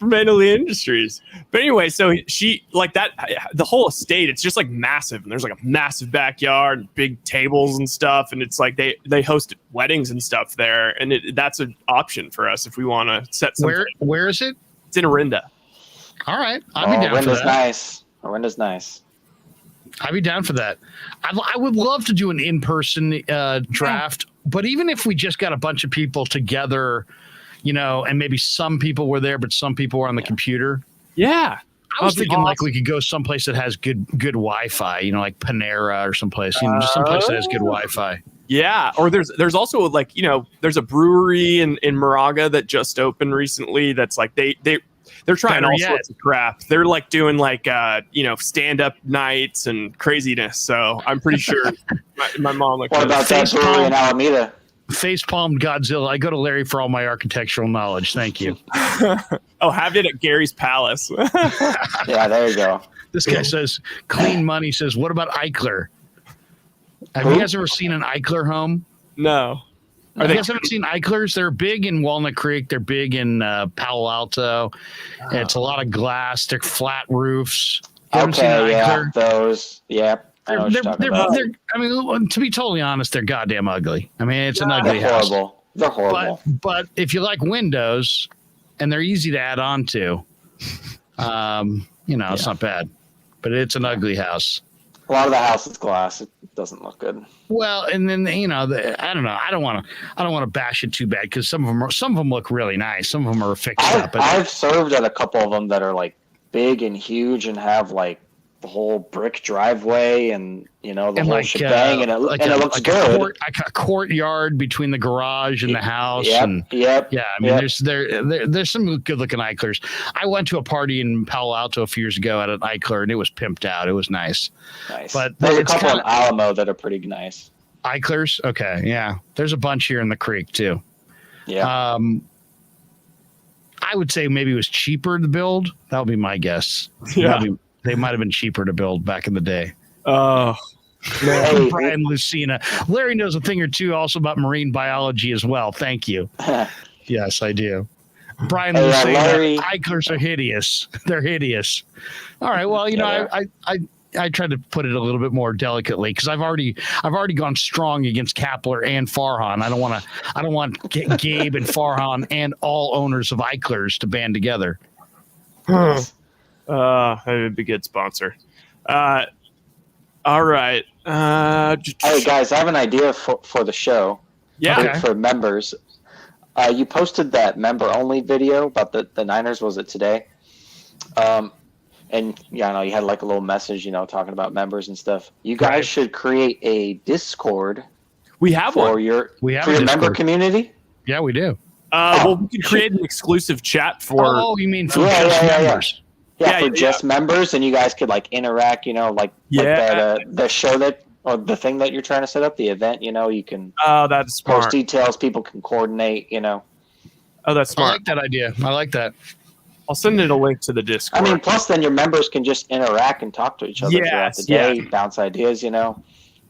But anyway, so she like that, the whole estate, it's just like massive. And there's like a massive backyard, big tables and stuff. And it's like they host weddings and stuff there. And that's an option for us if we want to set something. Where is it? It's in Orinda. All right. I'll be down for that. Orinda's nice. I'd be down for that. I would love to do an in-person draft. But even if we just got a bunch of people together, and maybe some people were there, but some people were on the computer. Yeah. I was thinking like we could go someplace that has good Wi-Fi, like Panera or someplace, just someplace that has good Wi-Fi. Yeah. Or there's also like, there's a brewery in Moraga that just opened recently. That's like, they're trying all sorts of crap. They're like doing like, stand-up nights and craziness. So I'm pretty sure my mom. Like, what about that brewery in Alameda? Facepalmed Godzilla. I go to Larry for all my architectural knowledge. Thank you. Have it at Gary's Palace. Yeah, there you go. This guy says, clean money says, what about Eichler? Have you guys ever seen an Eichler home? No. You guys haven't seen Eichlers? They're big in Walnut Creek. They're big in Palo Alto. It's a lot of glass. They're flat roofs. Those. Yep. I mean, to be totally honest, they're goddamn ugly. I mean, it's an ugly house. They're horrible. But if you like windows, and they're easy to add on to, it's not bad. But it's an ugly house. A lot of the house is glass. It doesn't look good. Well, and then I don't know. I don't want to bash it too bad because some of them look really nice. Some of them are fixed up. I've served at a couple of them that are like big and huge and have like the whole brick driveway and the whole shebang, and it looks good. Like a courtyard between the garage and the house. Yeah. I mean, there's some good looking Eichlers. I went to a party in Palo Alto a few years ago at an Eichler, and it was pimped out. It was nice. But there's a couple in Alamo that are pretty nice. Eichlers, okay, yeah. There's a bunch here in the creek too. Yeah. I would say maybe it was cheaper to build. That would be my guess. Yeah. They might have been cheaper to build back in the day. Oh, Brian Lucina. Larry knows a thing or two also about marine biology as well. Thank you. Yes, I do. Brian Lucina. Eichlers are hideous. They're hideous. All right. Well, I tried to put it a little bit more delicately because I've already gone strong against Kapler and Farhan. I don't want Gabe and Farhan and all owners of Eichlers to band together. It would be a good sponsor. All right. Hey guys, I have an idea for the show. Yeah. For members. You posted that member only video about the Niners. Was it today? and I know you had like a little message, talking about members and stuff. You guys should create a Discord. We have for one. your We have for a your Discord. member community. Yeah, we do. Well, we could create an exclusive chat for. Oh, you mean for just members? Yeah, for just members, and you guys could like interact. Like the show that or the thing that you're trying to set up, the event. You can. Oh, that's smart. Post details. People can coordinate. Oh, that's smart. I like that idea. I like that. I'll send it a link to the Discord. I mean, plus then your members can just interact and talk to each other throughout the day, bounce ideas,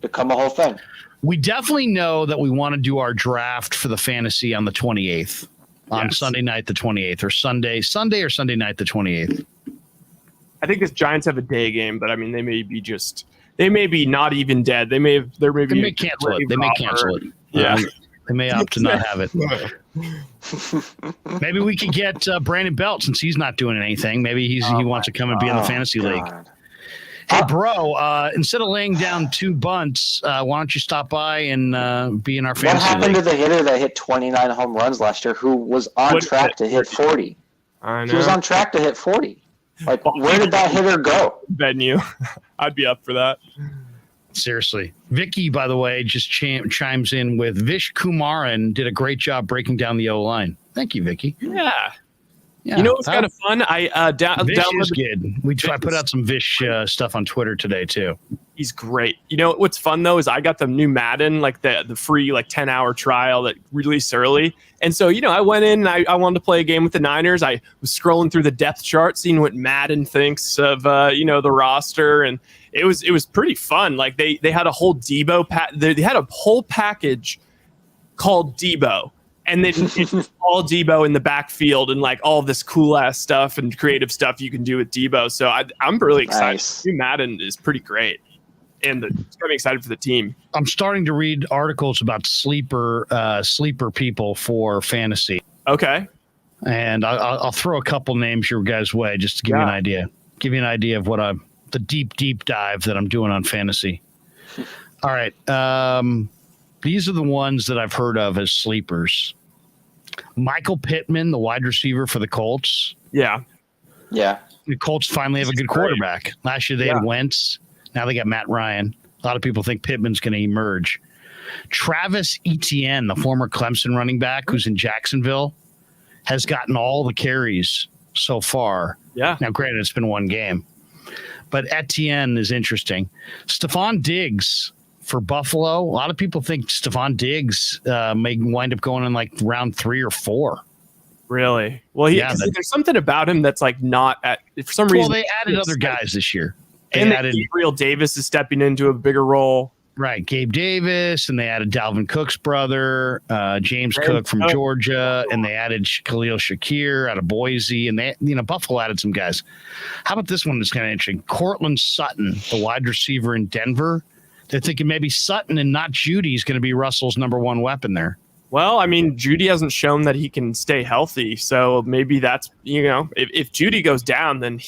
become a whole thing. We definitely know that we want to do our draft for the fantasy on the 28th, on Sunday night the 28th, or Sunday or Sunday night the 28th. I think the Giants have a day game, but I mean, they may be not even dead. They may cancel it. They may cancel it. Yeah. They may opt to not have it. Maybe we could get Brandon Belt, since he's not doing anything. Maybe he wants to come and be in the fantasy league. Hey, bro, instead of laying down 2 bunts, why don't you stop by and be in our fantasy league? What happened to the hitter that hit 29 home runs last year who was on track to hit 40? I know. He was on track to hit 40. Like, where did that hitter go? Venue. I'd be up for that. Seriously. Vicky, by the way, just chimes in with Vish Kumaran did a great job breaking down the O-line. Thank you, Vicky. Yeah. What's kind of fun? I Vish downloaded. is good. I put out some Vish stuff on Twitter today too. He's great. What's fun though is I got the new Madden, like the free 10-hour trial that released early, and so I went in and I wanted to play a game with the Niners. I was scrolling through the depth chart, seeing what Madden thinks of the roster, and it was pretty fun. Like they had a whole Debo they had a whole package called Debo. And then it's all Debo in the backfield and like all this cool ass stuff and creative stuff you can do with Debo. So I'm really excited. Nice. New Madden is pretty great, and it's got me excited for the team. I'm starting to read articles about sleeper people for fantasy. Okay, and I'll throw a couple names your guys' way just to give you an idea. Give you an idea of what the deep dive that I'm doing on fantasy. All right. These are the ones that I've heard of as sleepers. Michael Pittman, the wide receiver for the Colts. Yeah. The Colts finally have a good quarterback. Last year they had Wentz. Now they got Matt Ryan. A lot of people think Pittman's going to emerge. Travis Etienne, the former Clemson running back who's in Jacksonville, has gotten all the carries so far. Yeah. Now, granted, it's been 1 game. But Etienne is interesting. Stephon Diggs for Buffalo, a lot of people think Stephon Diggs may wind up going in like round 3 or 4. Really? Well, there's something about him that's like not at for some reason. Well, they added other guys this year. And Gabriel Davis is stepping into a bigger role. Right, Gabe Davis, and they added Dalvin Cook's brother, James Cook from Georgia, and they added Khalil Shakir out of Boise, and they, Buffalo added some guys. How about this one that's kind of interesting? Cortland Sutton, the wide receiver in Denver. They're thinking maybe Sutton and not Judy is going to be Russell's number 1 weapon there. Well, I mean, Judy hasn't shown that he can stay healthy, so maybe that's if Judy goes down, then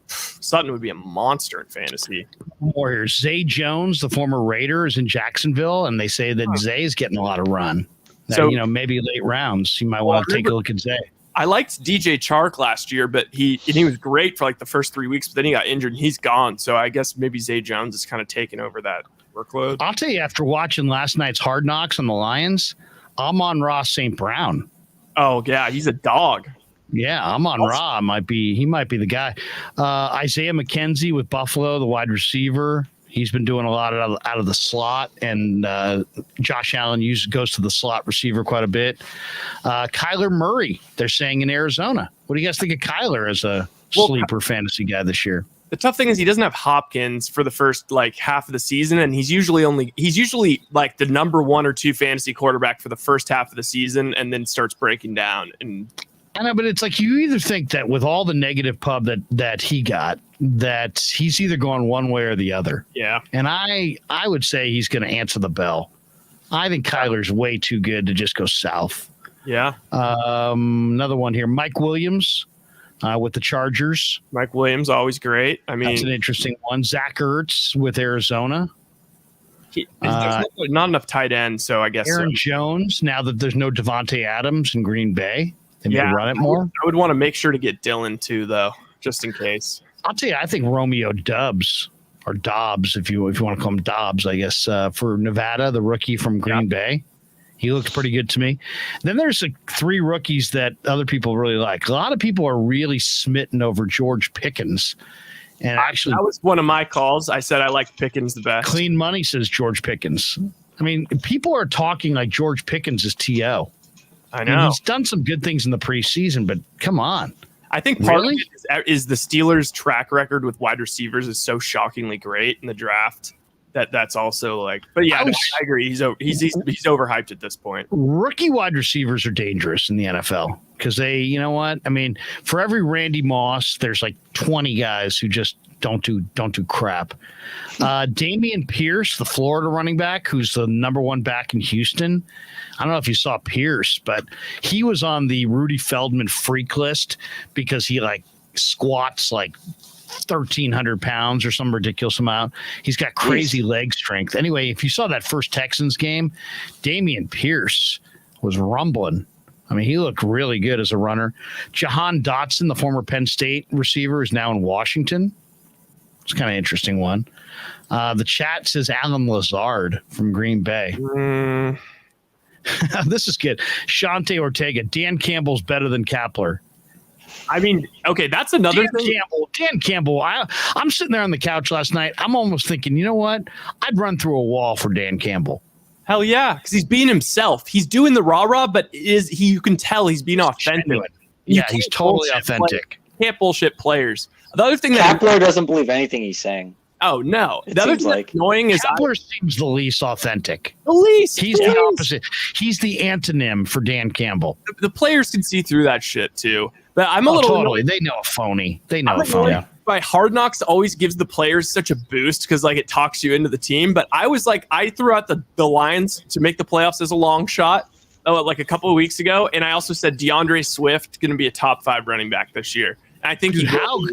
Sutton would be a monster in fantasy. More here. Zay Jones, the former Raider, is in Jacksonville, and they say that Zay is getting a lot of run. So maybe late rounds, you might want to take a look at Zay. I liked DJ Chark last year, but he was great for like the first 3 weeks, but then he got injured and he's gone. So I guess maybe Zay Jones is kind of taking over that workload. I'll tell you, after watching last night's Hard Knocks on the Lions, Amon-Ra St. Brown. Oh yeah, he's a dog. Yeah, Amon-Ra might be the guy. Isaiah McKenzie with Buffalo, the wide receiver. He's been doing a lot out of the slot, and Josh Allen goes to the slot receiver quite a bit. Kyler Murray, they're saying in Arizona. What do you guys think of Kyler as a sleeper fantasy guy this year? The tough thing is he doesn't have Hopkins for the first half of the season, and he's usually like the number 1 or 2 fantasy quarterback for the first half of the season, and then starts breaking down. And I know, but it's like you either think that with all the negative pub that he got, that he's either going one way or the other. Yeah. And I would say he's going to answer the bell. I think Kyler's way too good to just go south. Yeah. Another one here, Mike Williams with the Chargers. Mike Williams, always great. I mean, that's an interesting one. Zach Ertz with Arizona. There's not enough tight end, so I guess Aaron Jones, now that there's no Devontae Adams in Green Bay. They may run it more. I would want to make sure to get Dylan too, though, just in case. I'll tell you, I think Romeo Dobbs, or Dobbs, if you want to call him Dobbs, I guess, for Nevada, the rookie from Green Bay. He looked pretty good to me. Then there's 3 rookies that other people really like. A lot of people are really smitten over George Pickens. And actually, that was one of my calls. I said I like Pickens the best. Clean Money says George Pickens. I mean, people are talking like George Pickens is TO. I know. He's done some good things in the preseason, but come on. I think part of it is the Steelers' track record with wide receivers is so shockingly great in the draft. That's also like, but yeah, I agree. He's overhyped at this point. Rookie wide receivers are dangerous in the NFL because they, you know what? I mean, for every Randy Moss, there's like 20 guys who just don't do crap. Damian Pierce, the Florida running back, who's the number 1 back in Houston. I don't know if you saw Pierce, but he was on the Rudy Feldman freak list because he like squats like 1,300 pounds or some ridiculous amount. He's got crazy leg strength. Anyway, if you saw that first Texans game, Damian Pierce was rumbling. I mean, he looked really good as a runner. Jahan Dotson, the former Penn State receiver, is now in Washington. It's kind of an interesting one. The chat says Alan Lazard from Green Bay. This is good. Shante Ortega. Dan Campbell's better than Kapler. I mean, okay, that's another thing. Dan Campbell. I'm sitting there on the couch last night. I'm almost thinking, you know what? I'd run through a wall for Dan Campbell. Hell yeah, because he's being himself. He's doing the rah-rah, but you can tell he's being authentic. Yeah, he's totally authentic. Can't bullshit players. The other thing Kapler doesn't believe anything he's saying. Oh no! It The other seems thing like that's annoying is Kapler seems the least authentic. The least. He's the opposite. He's the antonym for Dan Campbell. The players can see through that shit too. But I'm a little totally. They know a phony. They know a phony. By Hard Knocks always gives the players such a boost because like it talks you into the team. But I was like, I threw out the Lions to make the playoffs as a long shot like a couple of weeks ago, and I also said DeAndre Swift going to be a top 5 running back this year. And I think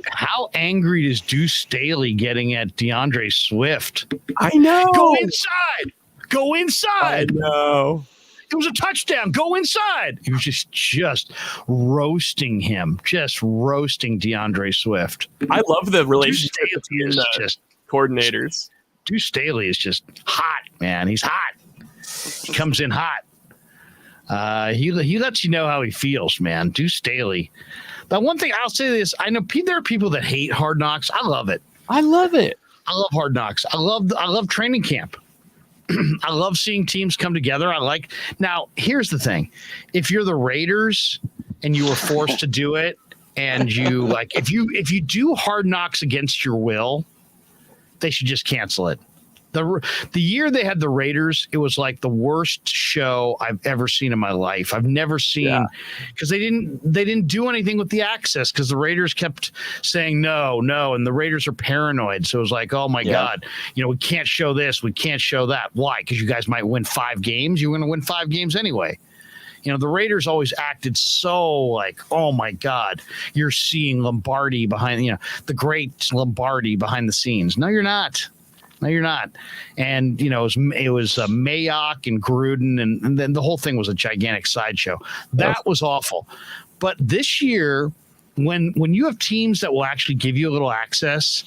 how angry is Deuce Staley getting at DeAndre Swift? I know. Go inside. Go inside. I know. It was a touchdown. Go inside. He was just roasting him, just roasting DeAndre Swift. I love the relationship between the coordinators. Deuce Staley is just hot, man. He's hot. He comes in hot. He lets you know how he feels, man. Deuce Staley. But one thing I'll say this: I know there are people that hate Hard Knocks. I love it. I love it. I love Hard Knocks. I love training camp. I love seeing teams come together. Now, here's the thing. If you're the Raiders and you were forced to do it, and you if you do Hard Knocks against your will, they should just cancel it. The year they had the Raiders, it was like the worst show I've ever seen in my life. I've never seen, because they didn't do anything with the access because the Raiders kept saying no, and the Raiders are paranoid. So it was like, oh my God, we can't show this, we can't show that. Why? Because you guys might win 5 games. You're going to win 5 games anyway. The Raiders always acted so like, oh my God, you're seeing Lombardi behind, the great Lombardi behind the scenes. No, you're not. No, you're not. And, it was Mayock and Gruden, and then the whole thing was a gigantic sideshow. That was awful. But this year, when you have teams that will actually give you a little access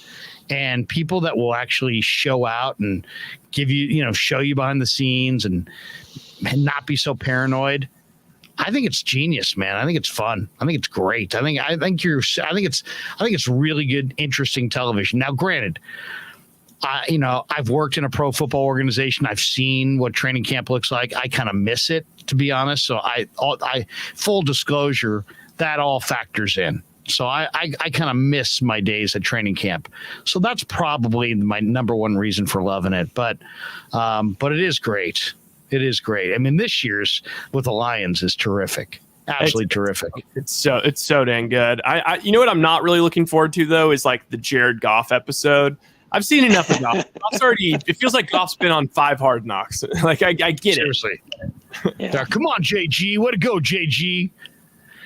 and people that will actually show out and give you, show you behind the scenes and not be so paranoid, I think it's genius, man. I think it's fun. I think it's great. I think it's really good, interesting television. Now, granted, I've worked in a pro football organization. I've seen what training camp looks like. I kind of miss it, to be honest. So I full disclosure, that all factors in. So I kind of miss my days at training camp. So that's probably my number one reason for loving it. But it is great. It is great. I mean, this year's with the Lions is terrific. Absolutely terrific. It's so dang good. I you know what I'm not really looking forward to though is like the Jared Goff episode. I've seen enough of Goff. It feels like Goff's been on 5 Hard Knocks. Like I get Seriously. Yeah. Come on, JG. Way to go, JG.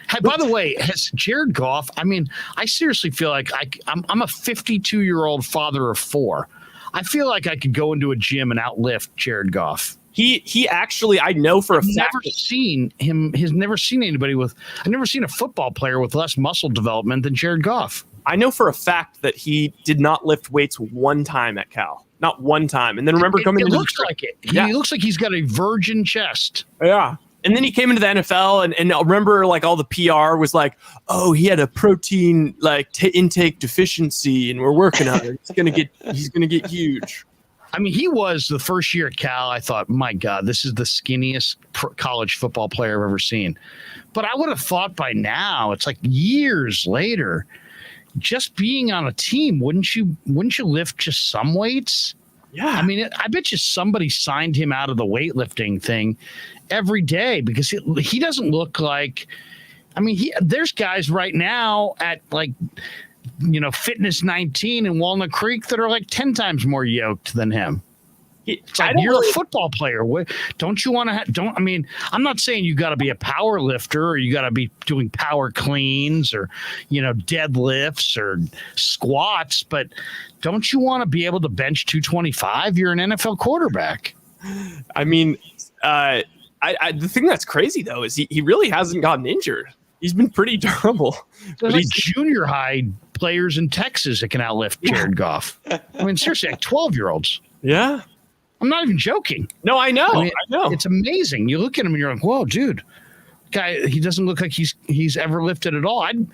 Hey, by the way, has Jared Goff, I seriously feel like I'm a 52-year-old father of 4. I feel like I could go into a gym and outlift Jared Goff. He actually, I know for a fact. I've never seen him. I've never seen a football player with less muscle development than Jared Goff. I know for a fact that he did not lift weights one time at Cal. Not one time. And then remember coming it into looks like it. He looks like he's got a virgin chest. Yeah. And then he came into the NFL and I remember like all the PR was like, oh, he had a protein like intake deficiency and we're working on it. He's gonna get huge. I mean, he was the first year at Cal. I thought, my God, this is the skinniest college football player I've ever seen. But I would have thought by now, it's like years later, just being on a team, wouldn't you lift just some weights? Yeah. I mean, I bet you somebody signed him out of the weightlifting thing every day because he doesn't look like, I mean, there's guys right now at like, Fitness 19 in Walnut Creek that are like 10 times more yoked than him. It's like you're a football player. Don't you want to I'm not saying you got to be a power lifter or you got to be doing power cleans or, deadlifts or squats, but don't you want to be able to bench 225? You're an NFL quarterback. I mean, the thing that's crazy though is he really hasn't gotten injured. He's been pretty durable. There's like junior high players in Texas that can outlift Jared Goff. I mean, seriously, like 12-year-olds. Yeah. I'm not even joking. No, I know. I know. It's amazing. You look at him and you're like, whoa, dude. Guy, he doesn't look like he's ever lifted at all. I'd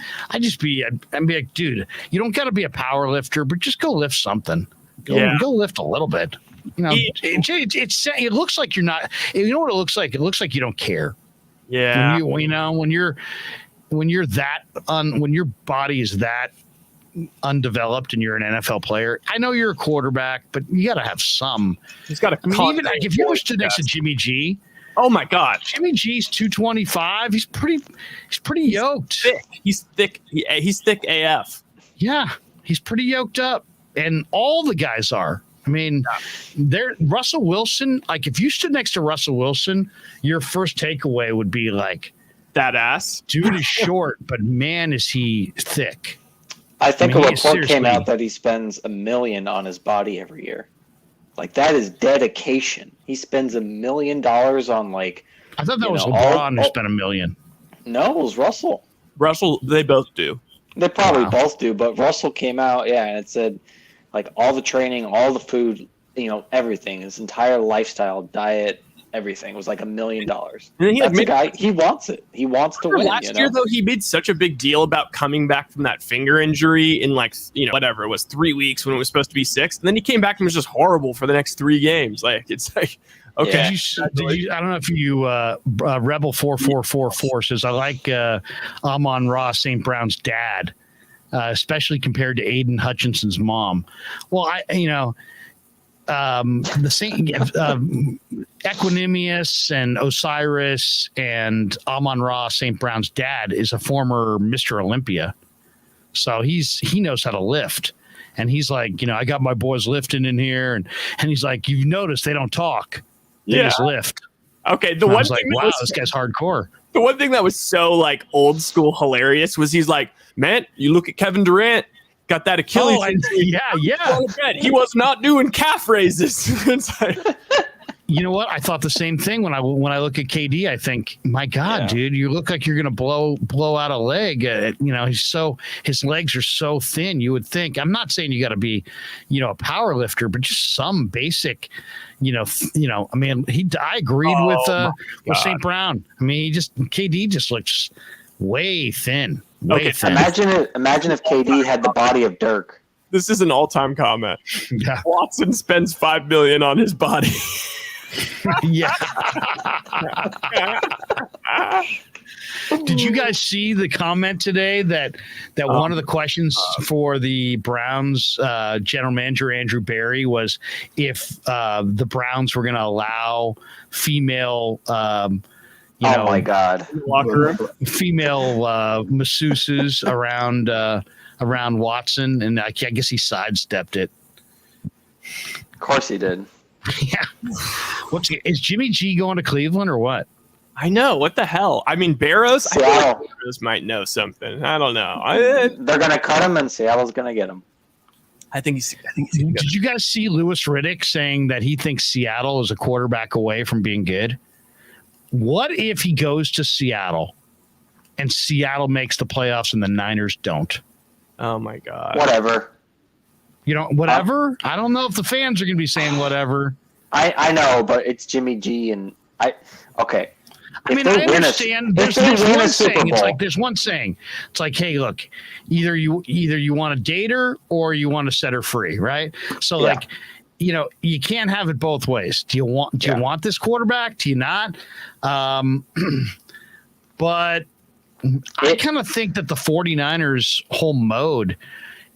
be like, dude, you don't got to be a power lifter, but just go lift something. Go lift a little bit. It looks like you're not. You know what it looks like? It looks like you don't care. Yeah. When your body is that undeveloped and you're an NFL player, I know you're a quarterback, but you got to have some. He's got even like if you were stood next to Jimmy G. Oh my God, Jimmy G's 225. He's pretty yoked. Thick. He's thick. He's thick AF. Yeah, he's pretty yoked up, and all the guys are. I mean, Russell Wilson, like if you stood next to Russell Wilson, your first takeaway would be like, that ass. Dude is short, but man, is he thick. I think a report came out that he spends $1 million on his body every year. Like that is dedication. He spends $1 million on like. I thought that was LeBron who spent $1 million. No, it was Russell. Russell, they both do. They probably both do, but Russell came out, and it said like all the training, all the food, everything, his entire lifestyle, diet, everything was like $1 million. And then that's a guy. He wants it. He wants to win. Last year, though, he made such a big deal about coming back from that finger injury in whatever it was, 3 weeks when it was supposed to be 6, and then he came back and was just horrible for the next 3 games. Like it's like. Okay. I don't know if you Rebel 4444 says I like Amon-Ra St. Brown's dad, especially compared to Aiden Hutchinson's mom. Well, the same Equanimous and Osiris and Amon-Ra St. Brown's dad is a former Mr. Olympia, so he knows how to lift. And he's like, I got my boys lifting in here, and he's like, you've noticed they don't talk. They just lift. Okay, I was like, wow, this guy's hardcore. The one thing that was so like old school hilarious was he's like, man, you look at Kevin Durant, got that Achilles. Yeah. He was not doing calf raises. It's like, you know what? I thought the same thing when I look at KD. I think, my God, dude, you look like you're gonna blow out a leg. His legs are so thin. You would think. I'm not saying you got to be, a power lifter, but just some basic. I mean, I agreed with St. Brown. I mean, KD just looks way thin. Thin. Imagine if KD had the body of Dirk. This is an all-time comment. Yeah. Watson spends $5 million on his body. Yeah. Did you guys see the comment today that one of the questions for the Browns general manager Andrew Berry was if the Browns were going to allow female oh my God, female masseuses around Watson, and I guess he sidestepped it. Of course he did. Yeah. Is Jimmy G going to Cleveland or what? I know. What the hell? I mean, Barrows. I feel like Barrows might know something. I don't know. They're going to cut him, and Seattle's going to get him. I think he's. Did you guys see Louis Riddick saying that he thinks Seattle is a quarterback away from being good? What if he goes to Seattle, and Seattle makes the playoffs and the Niners don't? Oh my God. Whatever. You know, whatever. I don't know if the fans are going to be saying whatever. I know, but it's Jimmy G and okay. I mean, I understand. There's one saying. It's like there's one saying. It's like, hey, look, either you want to date her or you want to set her free, right? So like, you know, you can't have it both ways. Do you want this quarterback? Do you not? But I kind of think that the 49ers whole mode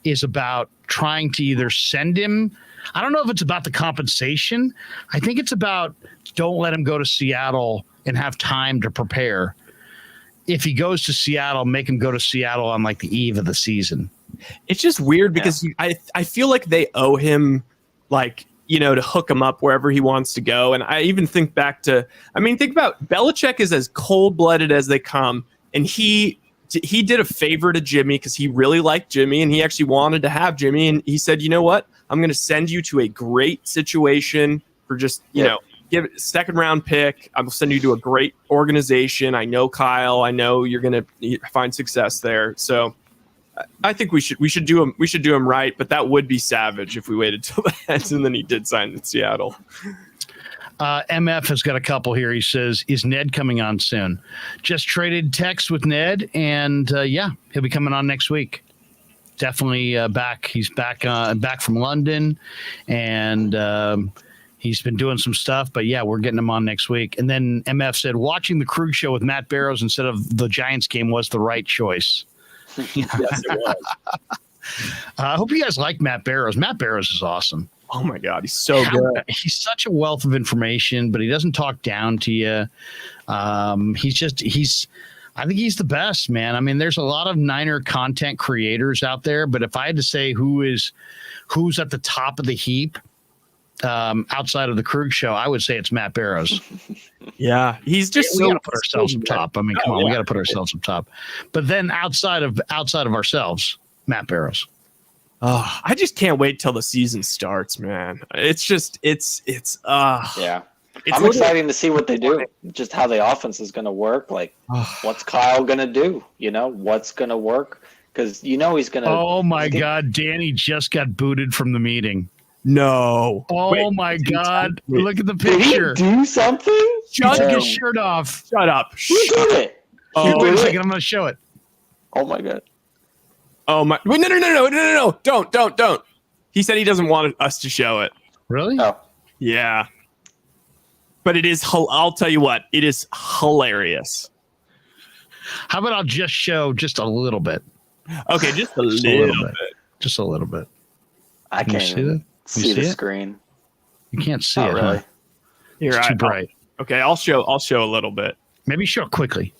is about trying to either send him. I don't know if it's about the compensation. I think it's about don't let him go to Seattle and have time to prepare. If he goes to Seattle, make him go to Seattle on like the eve of the season. It's just weird because I feel like they owe him, like, you know, to hook him up wherever he wants to go. And I even think back to, I mean, think about Belichick is as cold-blooded as they come. And he did a favor to Jimmy because he really liked Jimmy and he actually wanted to have Jimmy. And he said, you know what? I'm going to send you to a great situation for just, you know, give it a second round pick. I will send you to a great organization. I know Kyle. I know you're going to find success there. So I think we should do him right. But that would be savage if we waited till the end and then he did sign in Seattle. MF has got a couple here. He says, is Ned coming on soon? Just traded text with Ned, and he'll be coming on next week. Definitely back. He's back from London, and he's been doing some stuff. But yeah, we're getting him on next week. And then MF said, watching the Krueg show with Matt Barrows instead of the Giants game was the right choice. Yes, it was. I hope you guys like Matt Barrows. Matt Barrows is awesome. Oh my God, he's so good. He's such a wealth of information, but he doesn't talk down to you. I think he's the best, man. I mean, there's a lot of Niner content creators out there, but if I had to say who's at the top of the heap outside of the Krueg show, I would say it's Matt Barrows. Yeah, he's just we got to put ourselves up top. I mean, come on, we got to put ourselves up top. But then outside of ourselves, Matt Barrows. Oh, I just can't wait till the season starts, man. It's just it's I'm excited to see what they do, just how the offense is going to work. Like, what's Kyle going to do? You know, what's going to work? Because you know he's going to. Oh my God, Danny just got booted from the meeting. No. Oh my God, look at the picture. Did he do something? He took his shirt off. Shut up. He did it. Wait a second, I'm going to show it. Oh my God. Oh my! Wait, no! Don't! He said he doesn't want us to show it. Really? Oh, yeah. But it is. I'll tell you what. It is hilarious. How about I'll just show just a little bit? Okay, just a little bit. Just a little bit. I can't see the screen. You can't see Not it, really. huh? Here, it's too bright. Okay, I'll show a little bit. Maybe show it quickly.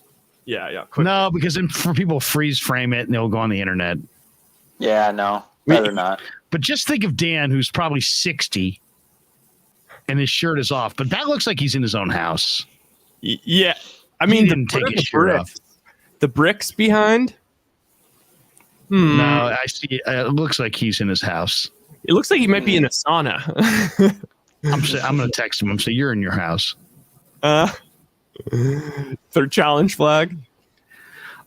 Yeah. Quickly. No, because then for people freeze frame it and they'll go on the internet. Yeah, no, better not. But just think of Dan, who's probably 60, and his shirt is off. But that looks like he's in his own house. Yeah, I mean, he didn't take his shirt off. The bricks behind. No, I see. It looks like he's in his house. It looks like he might be in a sauna. I'm going to text him. I'm saying you're in your house. Third challenge flag.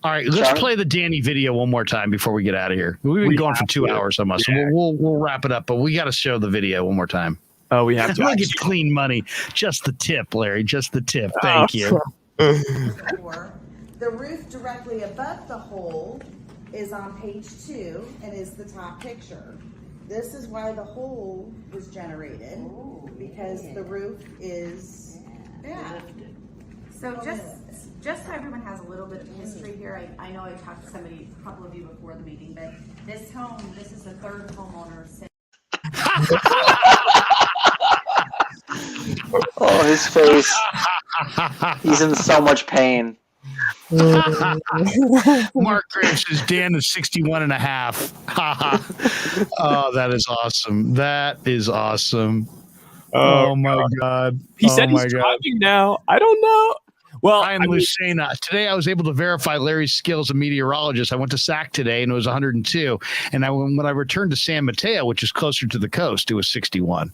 All right, let's play the Danny video one more time before we get out of here. We've been going for 2 hours almost. Yeah. So we'll wrap it up, but we got to show the video one more time. Oh, we have to. I get clean money. Just the tip, Larry. Just the tip. Thank you. The roof directly above the hole is on page 2 and is the top picture. This is why the hole was generated, because the roof is bad. So just so everyone has a little bit of history here, I know I talked to a couple of you before the meeting, but this is the third homeowner since. Oh, his face. He's in so much pain. Mark Graves says Dan is 61 and a half. Oh, that is awesome. That is awesome. Oh my God. He said he's driving now. I don't know. Well, I am Lucena. Today I was able to verify Larry's skill as a meteorologist. I went to SAC today and it was 102. And when I returned to San Mateo, which is closer to the coast, it was 61.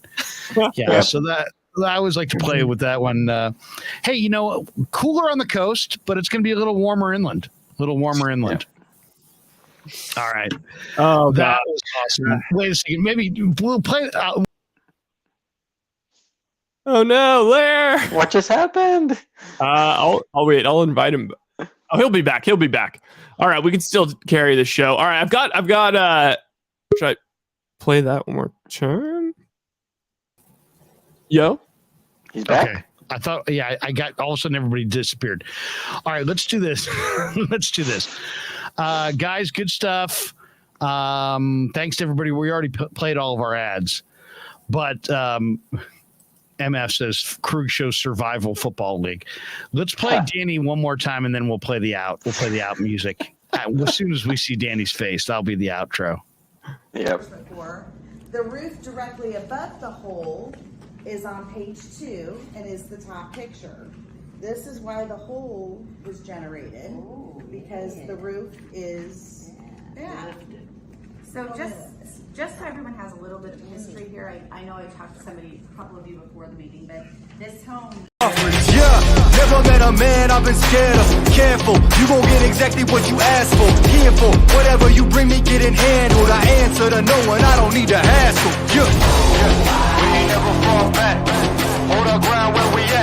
Yeah. So that I always like to play with that one. Hey, you know, cooler on the coast, but it's going to be a little warmer inland. All right. Oh, That God. was awesome. Wait a second. Maybe we'll play. Oh, no, Lair. What just happened? I'll wait. I'll invite him. Oh, he'll be back. He'll be back. All right. We can still carry the show. All right. I've got, should I play that one more time? Yo? He's back. Okay. I thought, yeah, I got all of a sudden everybody disappeared. All right, let's do this. Let's do this. Guys, good stuff. Thanks to everybody. We already played all of our ads, but MF says Krueg shows Survival Football League. Let's play Danny one more time and then we'll play the out. We'll play the out music. As soon as we see Danny's face, that'll be the outro. Yep. The roof directly above the hole is on page 2 and is the top picture. This is why the hole was generated, because the roof is bad. So just so everyone has a little bit of history here, I know I talked to somebody, a couple of you before the meeting, but this home. Yeah, never met a man I've been scared of. Careful, you gon' get exactly what you asked for. Here for whatever you bring me, getting handled. I answer to no one, I don't need to hassle. Yeah, we ain't never fall back. Hold our ground where we at.